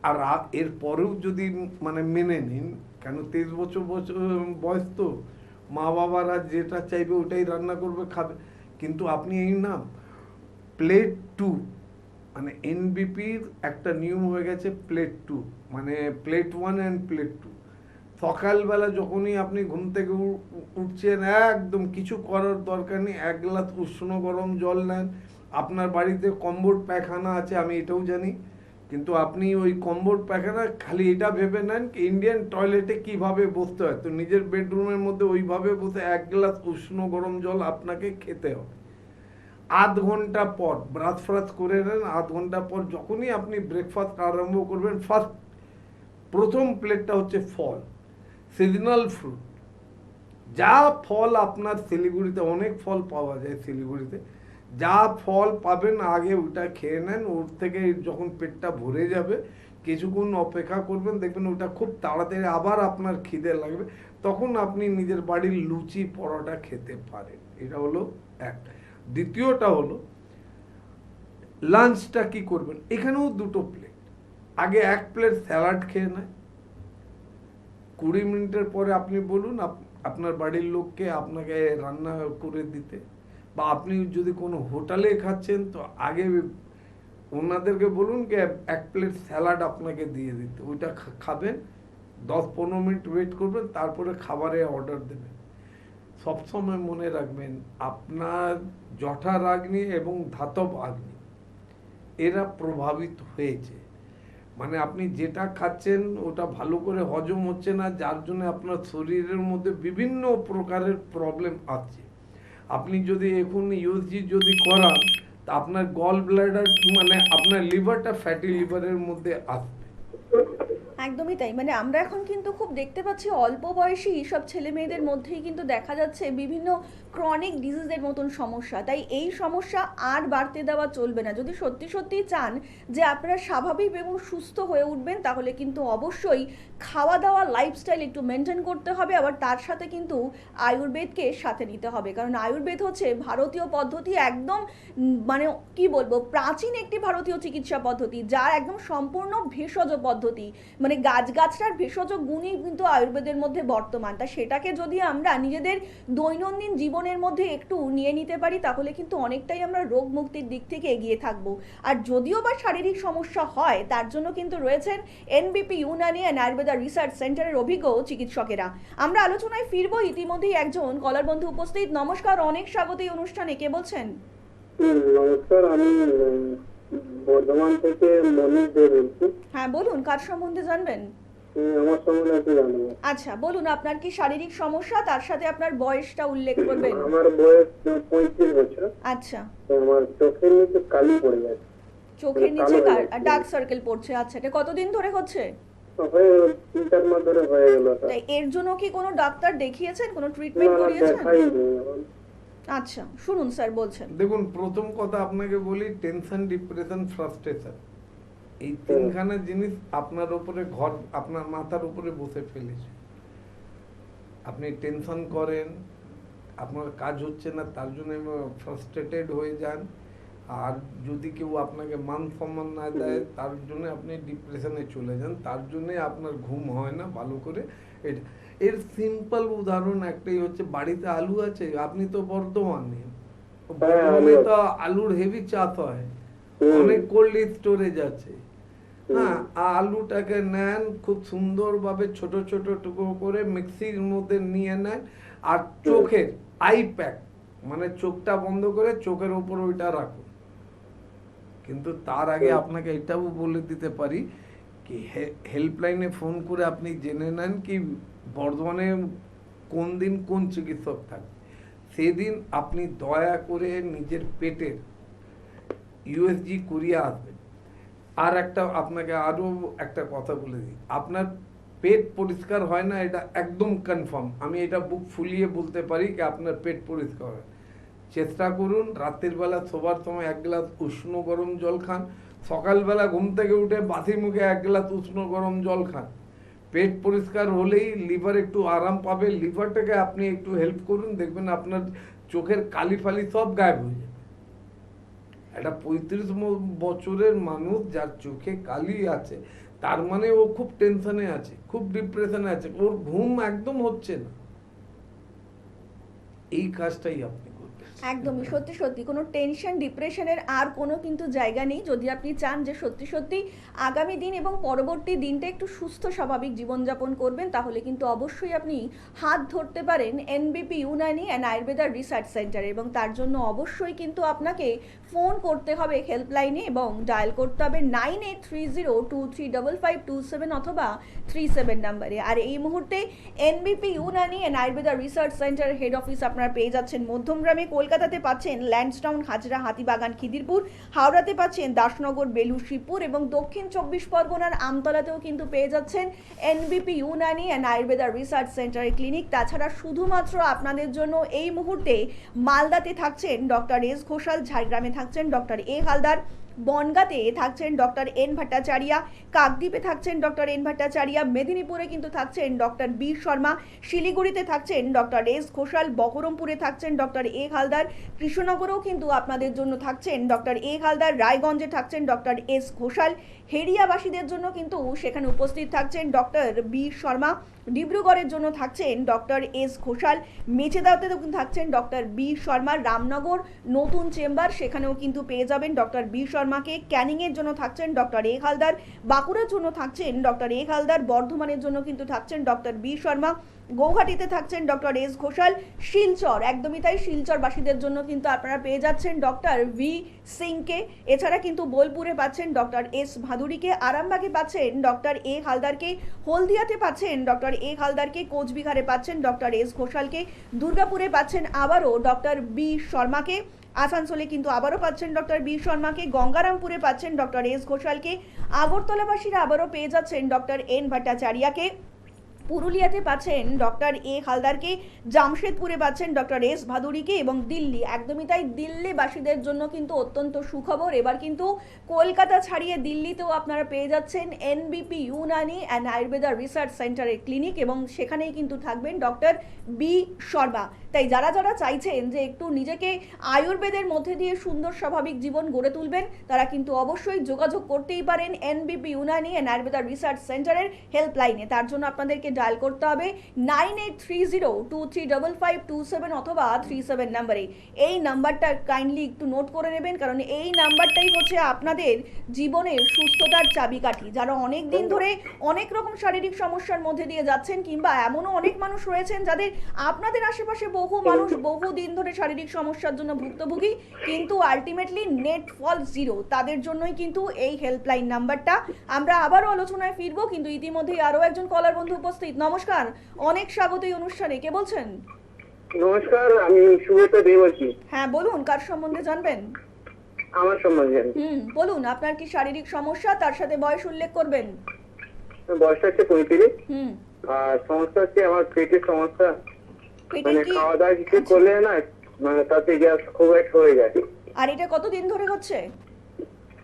আর এর পরেও যদি মানে মেনে নিন, কেন 23 বছর বয়স তো, মা বাবারা যেটা চাইবে ওটাই রান্না করবে খাবে। কিন্তু আপনি এই না প্লেট 2, মানে এনবিপির একটা নিয়ম হয়ে গেছে প্লেট 2, মানে প্লেট 1 অ্যান্ড প্লেট 2। সকালবেলা যখনই আপনি ঘুম থেকে উঠছেন, একদম কিছু করার দরকার নেই, 1 গ্লাস উষ্ণ গরম জল নেন। আপনার বাড়িতে কম্বোর্ড পায়খানা আছে, আমি এটাও জানি, কিন্তু আপনি ওই কম্বোর্ড পায়খানা খালি এটা ভেবে নেন কি ইন্ডিয়ান টয়লেটে কিভাবে বসতে হয়, তো নিজের বেডরুমের মধ্যে ওইভাবে বসে 1 গ্লাস উষ্ণ গরম জল আপনাকে খেতে হবে। আধ ঘন্টা পর ব্রাশ ফ্রাশ করে নেন, আধ ঘন্টা পর যখনই আপনি ব্রেকফাস্ট আরম্ভ করবেন, প্রথম প্লেটটা হচ্ছে ফল, সিজনাল ফ্রুট। যা ফল আপনার শিলিগুড়িতে অনেক ফল পাওয়া যায়, শিলিগুড়িতে যা ফল পাবেন আগে ওটা খেয়ে নেন। ওর থেকে যখন পেটটা ভরে যাবে, কিছুক্ষণ অপেক্ষা করবেন, দেখবেন ওটা খুব তাড়াতাড়ি আবার আপনার খিদে লাগবে, তখন আপনি নিজের বাড়ির লুচি পরোটা খেতে পারেন। এটা হলো এক। দ্বিতীয়টা হলো লাঞ্চটা কি করবেন, এখানেও 2টো প্লেট। আগে 1 প্লেট স্যালাড খেয়ে নেয়, 20 মিনিটের পরে আপনি বলুন আপনার বাড়ির লোককে আপনাকে রান্না করে দিতে, বা আপনি যদি কোনো হোটেলে খাচ্ছেন তো আগে ওনাদেরকে বলুন কি 1 প্লেট স্যালাড আপনাকে দিয়ে দিতে, ওইটা খাবেন, 10-15 মিনিট ওয়েট করবেন, তারপরে খাবারে অর্ডার দেবেন। সবসময় মনে রাখবেন, আপনার জঠরাগ্নি এবং ধাতব আগ্নি এরা প্রভাবিত হয়েছে, মানে আপনি যেটা খাচ্ছেন ওটা ভালো করে হজম হচ্ছে না, যার জন্য আপনার শরীরের মধ্যে বিভিন্ন প্রকারের প্রবলেম আছে। আপনি যদি এখন ইউএসজি যদি করান, তা আপনার গল ব্লাডার মানে আপনার লিভারটা ফ্যাটি লিভারের মধ্যে আসবে। একদমই তাই। মানে আমরা এখন কিন্তু খুব দেখতে পাচ্ছি অল্প বয়সী সব ছেলে মেয়েদের মধ্যেই কিন্তু দেখা যাচ্ছে বিভিন্ন ক্রনিক ডিজিজের মতন সমস্যা। তাই এই সমস্যা আর বাড়তে দেওয়া চলবে না। যদি সত্যি সত্যি চান যে আপনারা স্বাভাবিক এবং সুস্থ হয়ে উঠবেন, তাহলে কিন্তু অবশ্যই খাওয়া দাওয়া লাইফস্টাইল একটু মেনটেন করতে হবে। আবার তার সাথে কিন্তু আয়ুর্বেদকে সাথে নিতে হবে, কারণ আয়ুর্বেদ হচ্ছে ভারতীয় পদ্ধতি, একদম মানে কি বলবো, প্রাচীন একটি ভারতীয় চিকিৎসা পদ্ধতি, যার একদম সম্পূর্ণ ভেষজ পদ্ধতি, মানে গাছগাছড়ার ভেষজ গুণই কিন্তু আয়ুর্বেদের মধ্যে বর্তমান। তা সেটাকে যদি আমরা নিজেদের দৈনন্দিন জীবনের মধ্যে একটু নিয়ে নিতে পারি, তাহলে কিন্তু অনেকটাই আমরা রোগ মুক্তির দিক থেকে এগিয়ে থাকব। আর যদিও বা শারীরিক সমস্যা হয়, তার জন্য কিন্তু রয়েছেন NBP Unani and Ayurveda research সেন্টারের অভিজ্ঞ চিকিৎসকেরা। আমরা আলোচনায় ফিরবো, ইতিমধ্যেই একজন কলার বন্ধু উপস্থিত। নমস্কার, অনেক স্বাগত এই অনুষ্ঠানে। কে বলছেন? নমস্কার, আমি বর্ধমান থেকে মনির দে বলছি। হ্যাঁ বলুন, কার সম্বন্ধে জানবেন? আমার সম্বন্ধে একটু জানবো। আচ্ছা বলুন, আপনার কি শারীরিক সমস্যা, তার সাথে আপনার বয়সটা উল্লেখ করবেন। আমার বয়স 35 বছর। আচ্ছা, তো আমার চোখের নিচে কালি পড়ে যাচ্ছে। চোখের নিচে কালো হয়ে যাচ্ছে। ডার্ক সার্কেল পড়ছে। আচ্ছা, এটা কতদিন ধরে হচ্ছে? হয়ে 3-4 মাস ধরে হয়ে গেল। তাই এর জন্য কি কোনো ডাক্তার দেখিয়েছেন, কোনো না ট্রিটমেন্ট না, করিয়েছেন? দেখাইনি এখন। আচ্ছা শুনুন স্যার বলছেন। দেখুন, প্রথম কথা আপনাকে বলি, টেনশন, ডিপ্রেশন, ফ্রাস্ট্রেশন, এই তিনখানা জিনিস আপনার উপরে আপনার মাথার উপরে বসে ফেলেছে। আপনি টেনশন করেন, আপনার কাজ হচ্ছে না, তার জন্য ফ্রাস্ট্রেটেড হয়ে যান। আর যদি কেউ আপনাকে মান সম্মান না দেয়, তার জন্য আপনি ডিপ্রেশনে চলে যান, তার জন্যে আপনার ঘুম হয় না ভালো করে। এর সিম্পল উদাহরণ একটাই হচ্ছে, বাড়িতে আলু আছে, আপনি তো বর্ধমানে, বর্ধমানে তো আলুর হেভি চাষ হয়, অনেক কোল্ড স্টোরেজ আছে। হ্যাঁ, আলুটাকে নেন, খুব সুন্দরভাবে ছোট ছোট টুকরো করে মিক্সির মধ্যে নিয়ে নেন, আর চোখের আই প্যাক, মানে চোখটা বন্ধ করে চোখের উপর ওইটা রাখুন। কিন্তু তার আগে আপনাকে এটাও বলে দিতে পারি কি, হেল্পলাইনে ফোন করে আপনি জেনে নেন কি বর্ধমানে কোন দিন কোন চিকিৎসক থাকে। সেদিন আপনি দয়া করে নিজের পেটের ইউএসজি করিয়ে আসবেন। আর একটা আপনাকে আরও একটা কথা বলে দিই, আপনার পেট পরিষ্কার হয় না, এটা একদম কনফার্ম, আমি এটা বুক ফুলিয়ে বলতে পারি কি আপনার পেট পরিষ্কার হয়। চেষ্টা করুন রাতের বেলা শোবার সময় 1 গ্লাস উষ্ণ গরম জল খান, সকালবেলা ঘুম থেকে উঠে বাসি মুখে 1 গ্লাস উষ্ণ গরম জল খান। পেট পরিষ্কার হলেই লিভার একটু আরাম পাবে, লিভারটাকে আপনি একটু হেল্প করুন, দেখবেন আপনার চোখের কালি ফালি সব গায়েব হয়ে যাবে। একটা 35 বছরের মানুষ যার চোখে কালি আছে, তার মানে ও খুব টেনশনে আছে, খুব ডিপ্রেশনে আছে, ওর ঘুম একদম হচ্ছে না। এই কাজটাই আপনি করবেন। একদমই সত্যি সত্যি কোনো টেনশন ডিপ্রেশনের আর কোনো কিন্তু জায়গা নেই। যদি আপনি চান যে সত্যি সত্যি আগামী দিন এবং পরবর্তী দিনটা একটু সুস্থ স্বাভাবিক জীবনযাপন করবেন, তাহলে কিন্তু অবশ্যই আপনি হাত ধরতে পারেন এনবিপি ইউনানি অ্যান্ড আয়ুর্বেদা রিসার্চ সেন্টারে, এবং তার জন্য অবশ্যই কিন্তু আপনাকে ফোন করতে হবে হেল্পলাইনে এবং ডায়াল করতে হবে 9830235527 অথবা 37 নাম্বারে। আর এই মুহূর্তে এনবিপি Unani and Ayurveda research centre head office আপনারা পেয়ে যাচ্ছেন মধ্যমগ্রামে, কলকাতাতে পাচ্ছেন ল্যান্ডসটাউন, হাজরা, হাতিবাগান, খিদিরপুর, হাওড়াতে পাচ্ছেন দাসনগর, বেলুর, শিবপুর, এবং দক্ষিণ 24 পরগনার আমতলাতেও কিন্তু পেয়ে যাচ্ছেন এনবিপি ইউনানি অ্যান্ড আয়ুর্বেদা রিসার্চ সেন্টারের ক্লিনিক। তাছাড়া শুধুমাত্র আপনাদের জন্য এই মুহূর্তে মালদাতে থাকছেন ডক্টর এস ঘোষাল, ঝাড়গ্রামে থাকছেন ডক্টর এ হালদার, বনগাঁতে থাকছেন ডক্টর এন ভট্টাচার্য, কাকদ্বীপে থাকছেন ডক্টর এন ভট্টাচার্য, মেদিনীপুরে কিন্তু থাকছেন ডক্টর বি শর্মা, শিলিগুড়িতে থাকছেন ডক্টর এস ঘোষাল, বহরমপুরে থাকছেন ডক্টর এ হালদার, কৃষ্ণনগরেও কিন্তু আপনাদের জন্য থাকছেন ডক্টর এ হালদার, রায়গঞ্জে থাকছেন ডক্টর এস ঘোষাল, হেরিয়াবাসীদের জন্য কিন্তু সেখানে উপস্থিত থাকছেন ডক্টর বি শর্মা, ডিব্রুগড়ের জন্য থাকছেন ডক্টর এস ঘোষাল, মেচেদাতে থাকছেন ডক্টর বি শর্মা, রামনগর নতুন চেম্বার সেখানেও কিন্তু পেয়ে যাবেন ডক্টর বি শর্মাকে, ক্যানিংয়ের জন্য থাকছেন ডক্টর এ হালদার, বাঁকুড়ার জন্য থাকছেন ডক্টর এ হালদার, বর্ধমানের জন্য কিন্তু থাকছেন ডক্টর বি শর্মা, গৌহাটিতে থাকছেন ডক্টর এস ঘোষাল, শিলচর একদমই তাই, শিলচরবাসীদের জন্য কিন্তু আপনারা পেয়ে যাচ্ছেন ডক্টর ভি সিংকে, এছাড়া কিন্তু বোলপুরে পাচ্ছেন ডক্টর এস ভাদুরীকে, আরামবাগে পাচ্ছেন ডক্টর এ হালদারকে, হলদিয়াতে পাচ্ছেন ডক্টর এ হালদারকে, কোচবিহারে পাচ্ছেন ডক্টর এস ঘোষালকে, দুর্গাপুরে পাচ্ছেন আবারও ডক্টর বি শর্মাকে, আসানসোলে কিন্তু আবারও পাচ্ছেন ডক্টর বি শর্মাকে, গঙ্গারামপুরে পাচ্ছেন ডক্টর এস ঘোষালকে, আগরতলাবাসীরা আবারও পেয়ে যাচ্ছেন ডক্টর এন ভট্টাচার্যকে, পুরুলিয়াতে পাচ্ছেন ডক্টর এ হালদারকে, জামশেদপুরে পাচ্ছেন ডক্টর এস ভাদুরীকে, এবং দিল্লি একদমই তাই, দিল্লিবাসীদের জন্য কিন্তু অত্যন্ত সুখবর, এবার কিন্তু কলকাতা ছাড়িয়ে দিল্লিতেও আপনারা পেয়ে যাচ্ছেন এনবিপি ইউনানি অ্যান্ড আয়ুর্বেদা রিসার্চ সেন্টারের ক্লিনিক, এবং সেখানেই কিন্তু থাকবেন ডক্টর বি শর্মা। তাই যারা যারা চাইছেন যে একটু নিজেকে আয়ুর্বেদের মধ্যে দিয়ে সুন্দর স্বাভাবিক জীবন গড়ে তুলবেন, তারা কিন্তু অবশ্যই যোগাযোগ করতেই পারেন এনবিপি ইউনানি অ্যান্ড আয়ুর্বেদা রিসার্চ সেন্টারের হেল্পলাইনে। তার জন্য আপনাদেরকে ডায়াল করতে হবে 9830235527 অথবা 37 নাম্বারে। এই নাম্বারটা কাইন্ডলি একটু নোট করে নেবেন, কারণ এই নাম্বারটাই হচ্ছে আপনাদের জীবনের সুস্থতার চাবিকাঠি। যারা অনেক দিন ধরে অনেক রকম শারীরিক সমস্যার মধ্যে দিয়ে যাচ্ছেন, কিংবা এমনও অনেক মানুষ রয়েছেন যাদের আপনাদের আশেপাশে বহু মানুষ বহু দিন ধরে শারীরিক সমস্যার জন্য ভুক্তভোগী, কিন্তু আলটিমেটলি নেট ফল জিরো, তাদের জন্যই কিন্তু এই হেল্পলাইন নাম্বারটা। আমরা আবারও আলোচনায় ফিরবো, কিন্তু ইতিমধ্যেই আরও একজন কলার বন্ধু উপস্থিত। নমস্কার, অনেক স্বাগত এই অনুষ্ঠানে। কে বলছেন? নমস্কার, আমি সুব্রত দে বলছি। হ্যাঁ বলুন, কার সম্বন্ধে জানবেন? আমার সম্বন্ধে বলুন, আপনার কি শারীরিক সমস্যা, তার সাথে বয়স উল্লেখ করবেন। বয়সটা হচ্ছে 35, হুম আর সমস্যা হচ্ছে আমার পেটের সমস্যা। পেটের মানে কি? খাওয়া দাওয়া কিছু আচ্ছা। করলে না, মানে তাতে গ্যাস খুব একটা হয়ে যায়। আর এটা কতদিন ধরে হচ্ছে?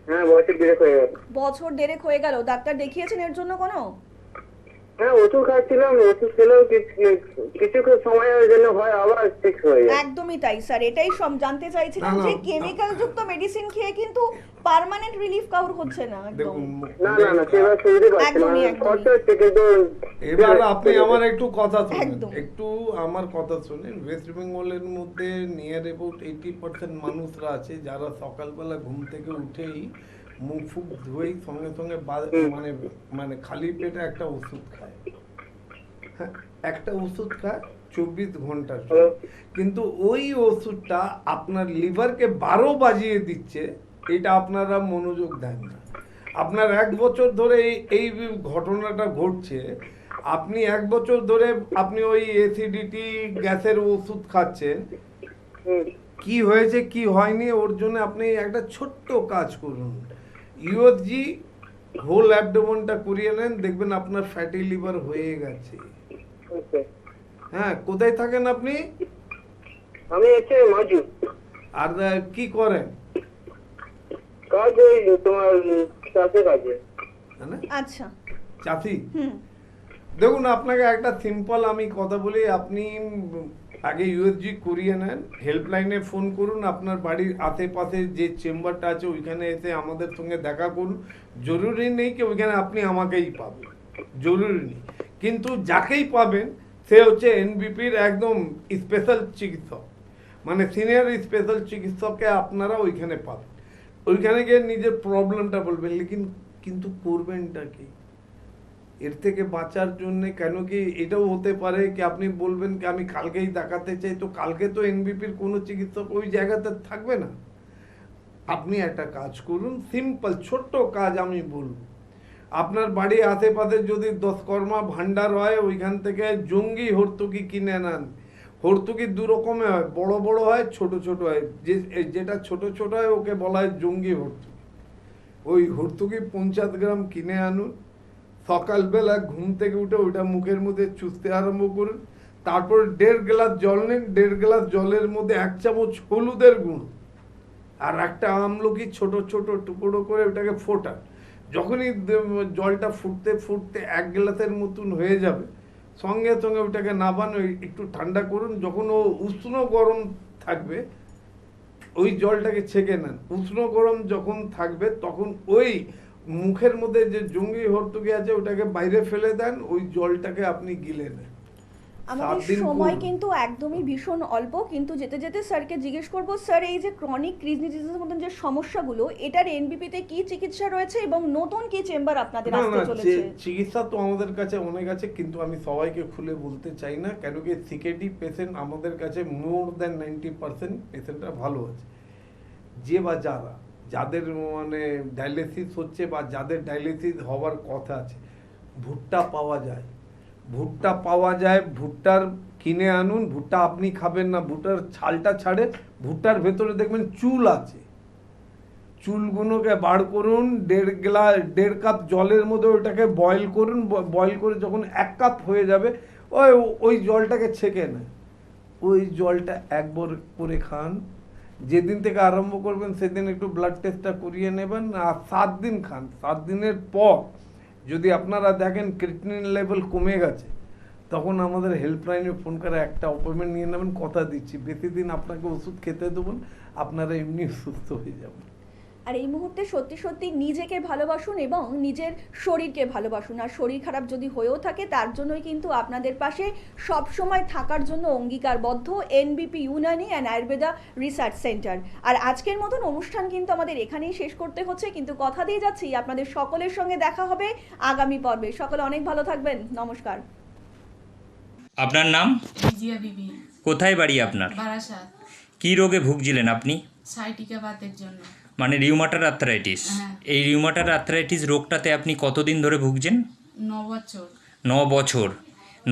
হ্যাঁ, বয়সের বিরেক হয়ে গেল। বছর দেড়েক হয়ে গেল। ডাক্তার দেখিয়েছেন এর জন্য কোনো? হ্যাঁ, ওষুধ খাচ্ছিলাম, ওষুধ খেলেও কিছু সময়ের জন্য হয়, আবার ঠিক হয়ে যায়। একদমই তাই স্যার, এটাই জানতে চাইছিলাম না, না, যে কেমিক্যাল যুক্ত মেডিসিন খেয়ে কিন্তু পার্মানেন্ট রিলিফ কাউর হচ্ছে না একদম। দেখুন না না না, সেবার সুবিধে পাচ্ছি না, একদমই, একদমই। খরচা হচ্ছে কিন্তু এবার আপনি আমার একটু কথা শুনুন, একদম। একটু আমার কথা শুনেন। ওয়েস্ট বেঙ্গলের মধ্যে নিয়ার অ্যাবাউট 80% মানুষরা আছে যারা সকালবেলা ঘুম থেকে উঠেই মুখ ফুক ধুয়েই সঙ্গে সঙ্গে মানে মানে খালি পেটে একটা ওষুধ খায়। হ্যাঁ, একটা ওষুধ খায় 24 ঘন্টার জন্য। কিন্তু ওই ওষুধটা আপনার লিভারকে 12 বাজিয়ে দিচ্ছে, এটা আপনারা মনোযোগ দেন না। আপনার 1 বছর ধরে এই ঘটনাটা ঘটছে, আপনি 1 বছর ধরে আপনি ওই অ্যাসিডিটি গ্যাসের ওষুধ খাচ্ছেন। কি হয়েছে কি হয়নি ওর জন্য আপনি একটা ছোট্ট কাজ করুন, ইউএসজি হোল অ্যাবডোমেনটা করিয়ে নেন, দেখবেন আপনার ফ্যাটি লিভার হয়ে গেছে। হ্যাঁ, কোথায় থাকেন আপনি? আমি হচ্ছে মাজু আর কি করেন? কাজ ওই তোমার চাষে কাজে। হ্যাঁ, আচ্ছা। চাষি। হুম দেখুন, আপনাকে একটা সিম্পল আমি কথা বলি, আপনি আগে ইউএসজি করিয়ে নেন, হেল্পলাইনে ফোন করুন, আপনার বাড়ির আশেপাশে যে চেম্বারটা আছে ওইখানে এসে আমাদের সঙ্গে দেখা করুন। জরুরি নেই কি ওইখানে আপনি আমাকেই পাবেন, জরুরি নেই, কিন্তু যাকেই পাবেন সে হচ্ছে এনবিপির একদম স্পেশাল চিকিৎসক, মানে সিনিয়র স্পেশাল চিকিৎসককে আপনারা ওইখানে পাবেন। ওইখানে গিয়ে নিজের প্রবলেমটা বলবেন, কিন্তু করবেনটা কি এর থেকে বাঁচার জন্য? কেন কি এটাও হতে পারে কি আপনি বলবেন কি আমি কালকেই দেখাতে চাই, তো কালকে তো এনবিপির কোনো চিকিৎসক ওই জায়গাতে থাকবে না। আপনি একটা কাজ করুন, সিম্পল ছোট্ট কাজ আমি বলবো, আপনার বাড়ির আশেপাশে যদি 10 কর্মা ভান্ডার হয় ওইখান থেকে জঙ্গি হর্তুকি কিনে নেন। হর্তুকি 2 রকমের হয়, বড় বড় হয়, ছোট ছোট হয়। যেটা ছোট ছোট হয় ওকে বলা হয় জঙ্গি হর্তুকি। ওই হর্তুকি 50 গ্রাম কিনে আনুন, সকালবেলা ঘুম থেকে উঠে ওইটা মুখের মধ্যে চুষতে আরম্ভ করুন। তারপর 1.5 গ্লাস জল নিন, 1.5 গ্লাস জলের মধ্যে 1 চামচ হলুদের গুঁড়ো আর একটা আমলকি ছোট ছোট টুকরো করে ওটাকে ফোটান। যখনই জলটা ফুটতে ফুটতে 1 গ্লাসের মতন হয়ে যাবে, সঙ্গে সঙ্গে ওটাকে নাবান, একটু ঠান্ডা করুন। যখন ও উষ্ণ গরম থাকবে ওই জলটাকে ছেঁকে নেন। উষ্ণ গরম যখন থাকবে তখন ওই মুখের মধ্যে যে জঙ্গি হর্তুকি আছে ওটাকে বাইরে ফেলে দেন, ওই জলটাকে আপনি গিলে নেন। আমাদের 7 দিন সময় করুন। কিন্তু একদমই ভীষণ অল্প, কিন্তু যেতে যেতে স্যারকে জিজ্ঞেস করব, স্যার এই যে ক্রনিক কিডনি ডিজিজের মতন যে সমস্যাগুলো, এটার এনবিপিতে কি চিকিৎসা রয়েছে এবং নতুন কি চেম্বার আপনাদের না আসতে না, চলেছে? চিকিৎসা তো আমাদের কাছে অনেক আছে, কিন্তু আমি সবাইকে খুলে বলতে চাই না, কেন কি সিকেডি পেশেন্ট আমাদের কাছে মোর দ্যান 90% পেশেন্টরা ভালো আছে। যে বা যাদের মানে ডায়ালিসিস হচ্ছে বা যাদের ডায়ালিসিস হওয়ার কথা আছে, ভুট্টা পাওয়া যায়, ভুট্টার কিনে আনুন। ভুট্টা আপনি খাবেন না, ভুট্টার ছালটা ছাড়ে, ভুট্টার ভেতরে দেখবেন চুল আছে, চুলগুলোকে বার করুন, 1.5 কাপ জলের মধ্যে ওটাকে বয়েল করুন। বয়েল করে যখন 1 কাপ হয়ে যাবে ওই জলটাকে ছেঁকে নেন, ওই জলটা একবার করে খান। যেদিন থেকে আরম্ভ করবেন সেদিন একটু ব্লাড টেস্টটা করিয়ে নেবেন, আর 7 দিন খান। 7 দিনের পর যদি আপনারা দেখেন ক্রিয়েটিনিন লেভেল কমে গেছে, তখন আমাদের হেল্পলাইনে ফোন করে একটা অ্যাপয়েন্টমেন্ট নিয়ে নেবেন। কথা দিচ্ছি বেশি দিন আপনাকে ওষুধ খেতে দেবেন, আপনারা এমনি সুস্থ হয়ে যাবেন। আর এই মুহূর্তে সত্যি সত্যি নিজেকে ভালোবাসুন এবং নিজের শরীরকে ভালোবাসুন। আর শরীর খারাপ যদি হয়েও থাকে তার জন্যই কিন্তু আপনাদের পাশে সবসময় থাকার জন্য অঙ্গীকারবদ্ধ NBP Unani and Ayurveda research centre. আর আজকের মতন অনুষ্ঠান কিন্তু আমাদের এখানেই শেষ করতে হচ্ছে, কিন্তু কথা দিয়ে যাচ্ছি আপনাদের সকলের সঙ্গে দেখা হবে আগামী পর্বে। সকলে অনেক ভালো থাকবেন, নমস্কার। আপনার নাম? রিজিয়া বিবি, কোথায় বাড়ি আপনার? বারাসাত। কী রোগে ভুগছিলেন আপনি? সাইটিকা বাতের জন্য। মানে রিউমাটার আর্থ্রাইটিস। হ্যাঁ। এই রিউমাটার আর্থ্রাইটিস রোগটাতে আপনি কতদিন ধরে ভুগছেন? 9 বছর। 9 বছর।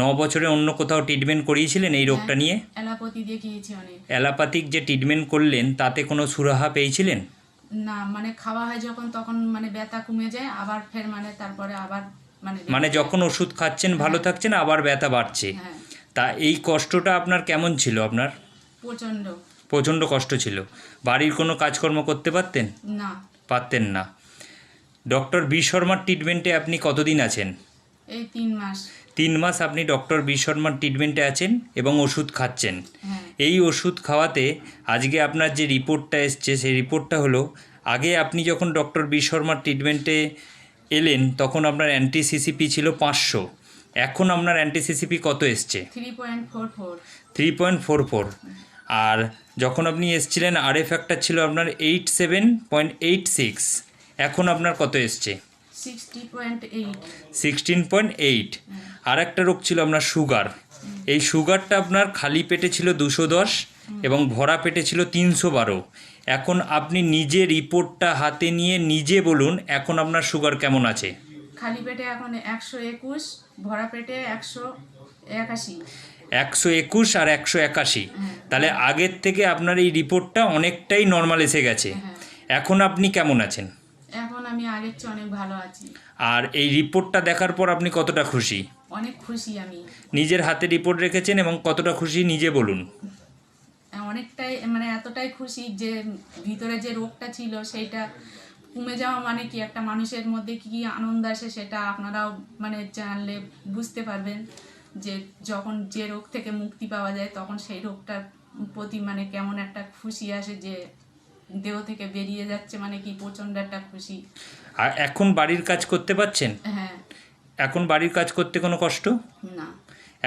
9 বছরে অন্য কোথাও ট্রিটমেন্ট করিয়েছিলেন এই রোগটা নিয়ে? অ্যালোপ্যাথি দেখিয়েছি অনেক। অ্যালোপ্যাথিক যে ট্রিটমেন্ট করলেন তাতে কোনো সুরাহা পেয়েছিলেন? না, মানে খাওয়া হয় যখন তখন মানে ব্যথা কমে যায়, আবার ফের মানে তারপরে আবার মানে যখন ওষুধ খাচ্ছেন ভালো থাকছেন, আবার ব্যথা বাড়ছে। হ্যাঁ, তা এই কষ্টটা আপনার কেমন ছিল? আপনার প্রচণ্ড। প্রচণ্ড কষ্ট ছিল। বাড়ির কোনো কাজকর্ম করতে পারতেন? না, পারতেন না। ডক্টর বি শর্মার ট্রিটমেন্টে আপনি কতদিন আছেন? এই 3 মাস। 3 মাস আপনি ডক্টর বি শর্মার ট্রিটমেন্টে আছেন এবং ওষুধ খাচ্ছেন। হ্যাঁ, এই ওষুধ খাওয়াতে আজকে আপনার যে রিপোর্টটা এসছে সেই রিপোর্টটা হলো, আগে আপনি যখন ডক্টর বি শর্মার ট্রিটমেন্টে এলেন তখন আপনার অ্যান্টি-সিসিপি ছিল 500, এখন আপনার অ্যান্টি-সিসিপি কত এসছে? 3.44। 3.44। আর যখন আপনি এসছিলেন আরএফ ফ্যাক্টর ছিল আপনার 87.86, এখন আপনার কত এসছে? 60.8। 16.8। আর একটা রোগ ছিল আপনার সুগার। এই সুগারটা আপনার খালি পেটে ছিল 210 এবং ভরা পেটে ছিল 312। এখন আপনি নিজে রিপোর্টটা হাতে নিয়ে নিজে বলুন এখন আপনার সুগার কেমন আছে? খালি পেটে এখন 121, ভরা পেটে 181। 121 আর 181। তাহলে আগের থেকে আপনার এই রিপোর্টটা অনেকটাই নর্মাল এসে গেছে। হ্যাঁ। এখন আপনি কেমন আছেন? এখন আমি আগের চেয়ে অনেক ভালো আছি। আর এই রিপোর্টটা দেখার পর আপনি কতটা খুশি? অনেক খুশি আমি। নিজের হাতে রিপোর্ট রেখেছেন এবং কতটা খুশি নিজে বলুন। অনেকটাই, মানে এতটাই খুশি যে ভিতরে যে রোগটা ছিল সেইটা কমে যাওয়া মানে কি একটা মানুষের মধ্যে কি আনন্দ আসে সেটা আপনারাও মানে জানলে বুঝতে পারবেন, যে যখন যে রোগ থেকে মুক্তি পাওয়া যায় তখন সেই রোগটার প্রতি মানে কেমন একটা খুশি আসে, যে দেহ থেকে বেরিয়ে যাচ্ছে মানে কি প্রচণ্ড একটা খুশি। আর এখন বাড়ির কাজ করতে পারছেন? হ্যাঁ। এখন বাড়ির কাজ করতে কোনো কষ্ট? না।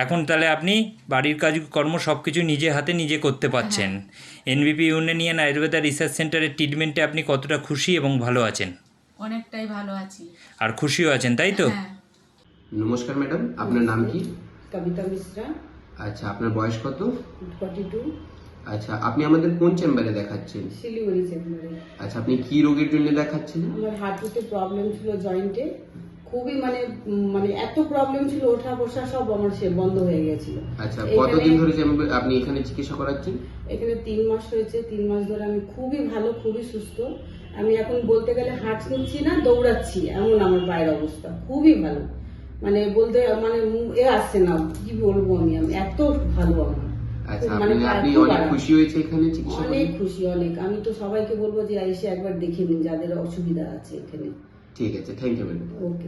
এখন তাহলে আপনি বাড়ির কাজকর্ম সব কিছু নিজে হাতে নিজে করতে পারছেন। এনবিপি ইউনানিয়ান আয়ুর্বেদা রিসার্চ সেন্টারের ট্রিটমেন্টে আপনি কতটা খুশি এবং ভালো আছেন? অনেকটাই ভালো আছি। আর খুশিও আছেন, তাই তো? হ্যাঁ। নমস্কার ম্যাডাম, আপনার নাম কি? কবিতা মিশ্রা। আচ্ছা, আপনার বয়স কত? 42। আচ্ছা, আপনি আমাদের কোন চেম্বারে দেখাচ্ছেন? শিলিগুড়ি চেম্বারে। আচ্ছা, আপনি কি রোগের জন্য দেখাচ্ছেন? আমার হাঁটুতে প্রবলেম ছিল, জয়েন্টে খুবই মানে মানে এত প্রবলেম ছিল, ওঠা বসা সব আমার সে বন্ধ হয়ে গেছিল। আচ্ছা, কতদিন ধরে আপনি এখানে চিকিৎসা করাচ্ছেন? এখানে 3 মাস হয়েছে। 3 মাস ধরে আমি খুবই ভালো, খুবই সুস্থ। আমি এখন বলতে গেলে হাঁটছি না, দৌড়াচ্ছি, এমন আমার পায়ের অবস্থা খুবই ভালো। মানে বলতে মানে এ আসছে না, কি বলবো আমি এত ভালো আমার। আচ্ছা, মানে আপনি অনেক খুশি হয়েছে এখানে চিকিৎসা করে? অনেক খুশি, অনেক। আমি তো সবাইকে বলবো যে এসে একবার দেখে নিন যাদের অসুবিধা আছে এখানে। ঠিক আছে, থ্যাংক ইউ ম্যাডাম। ওকে।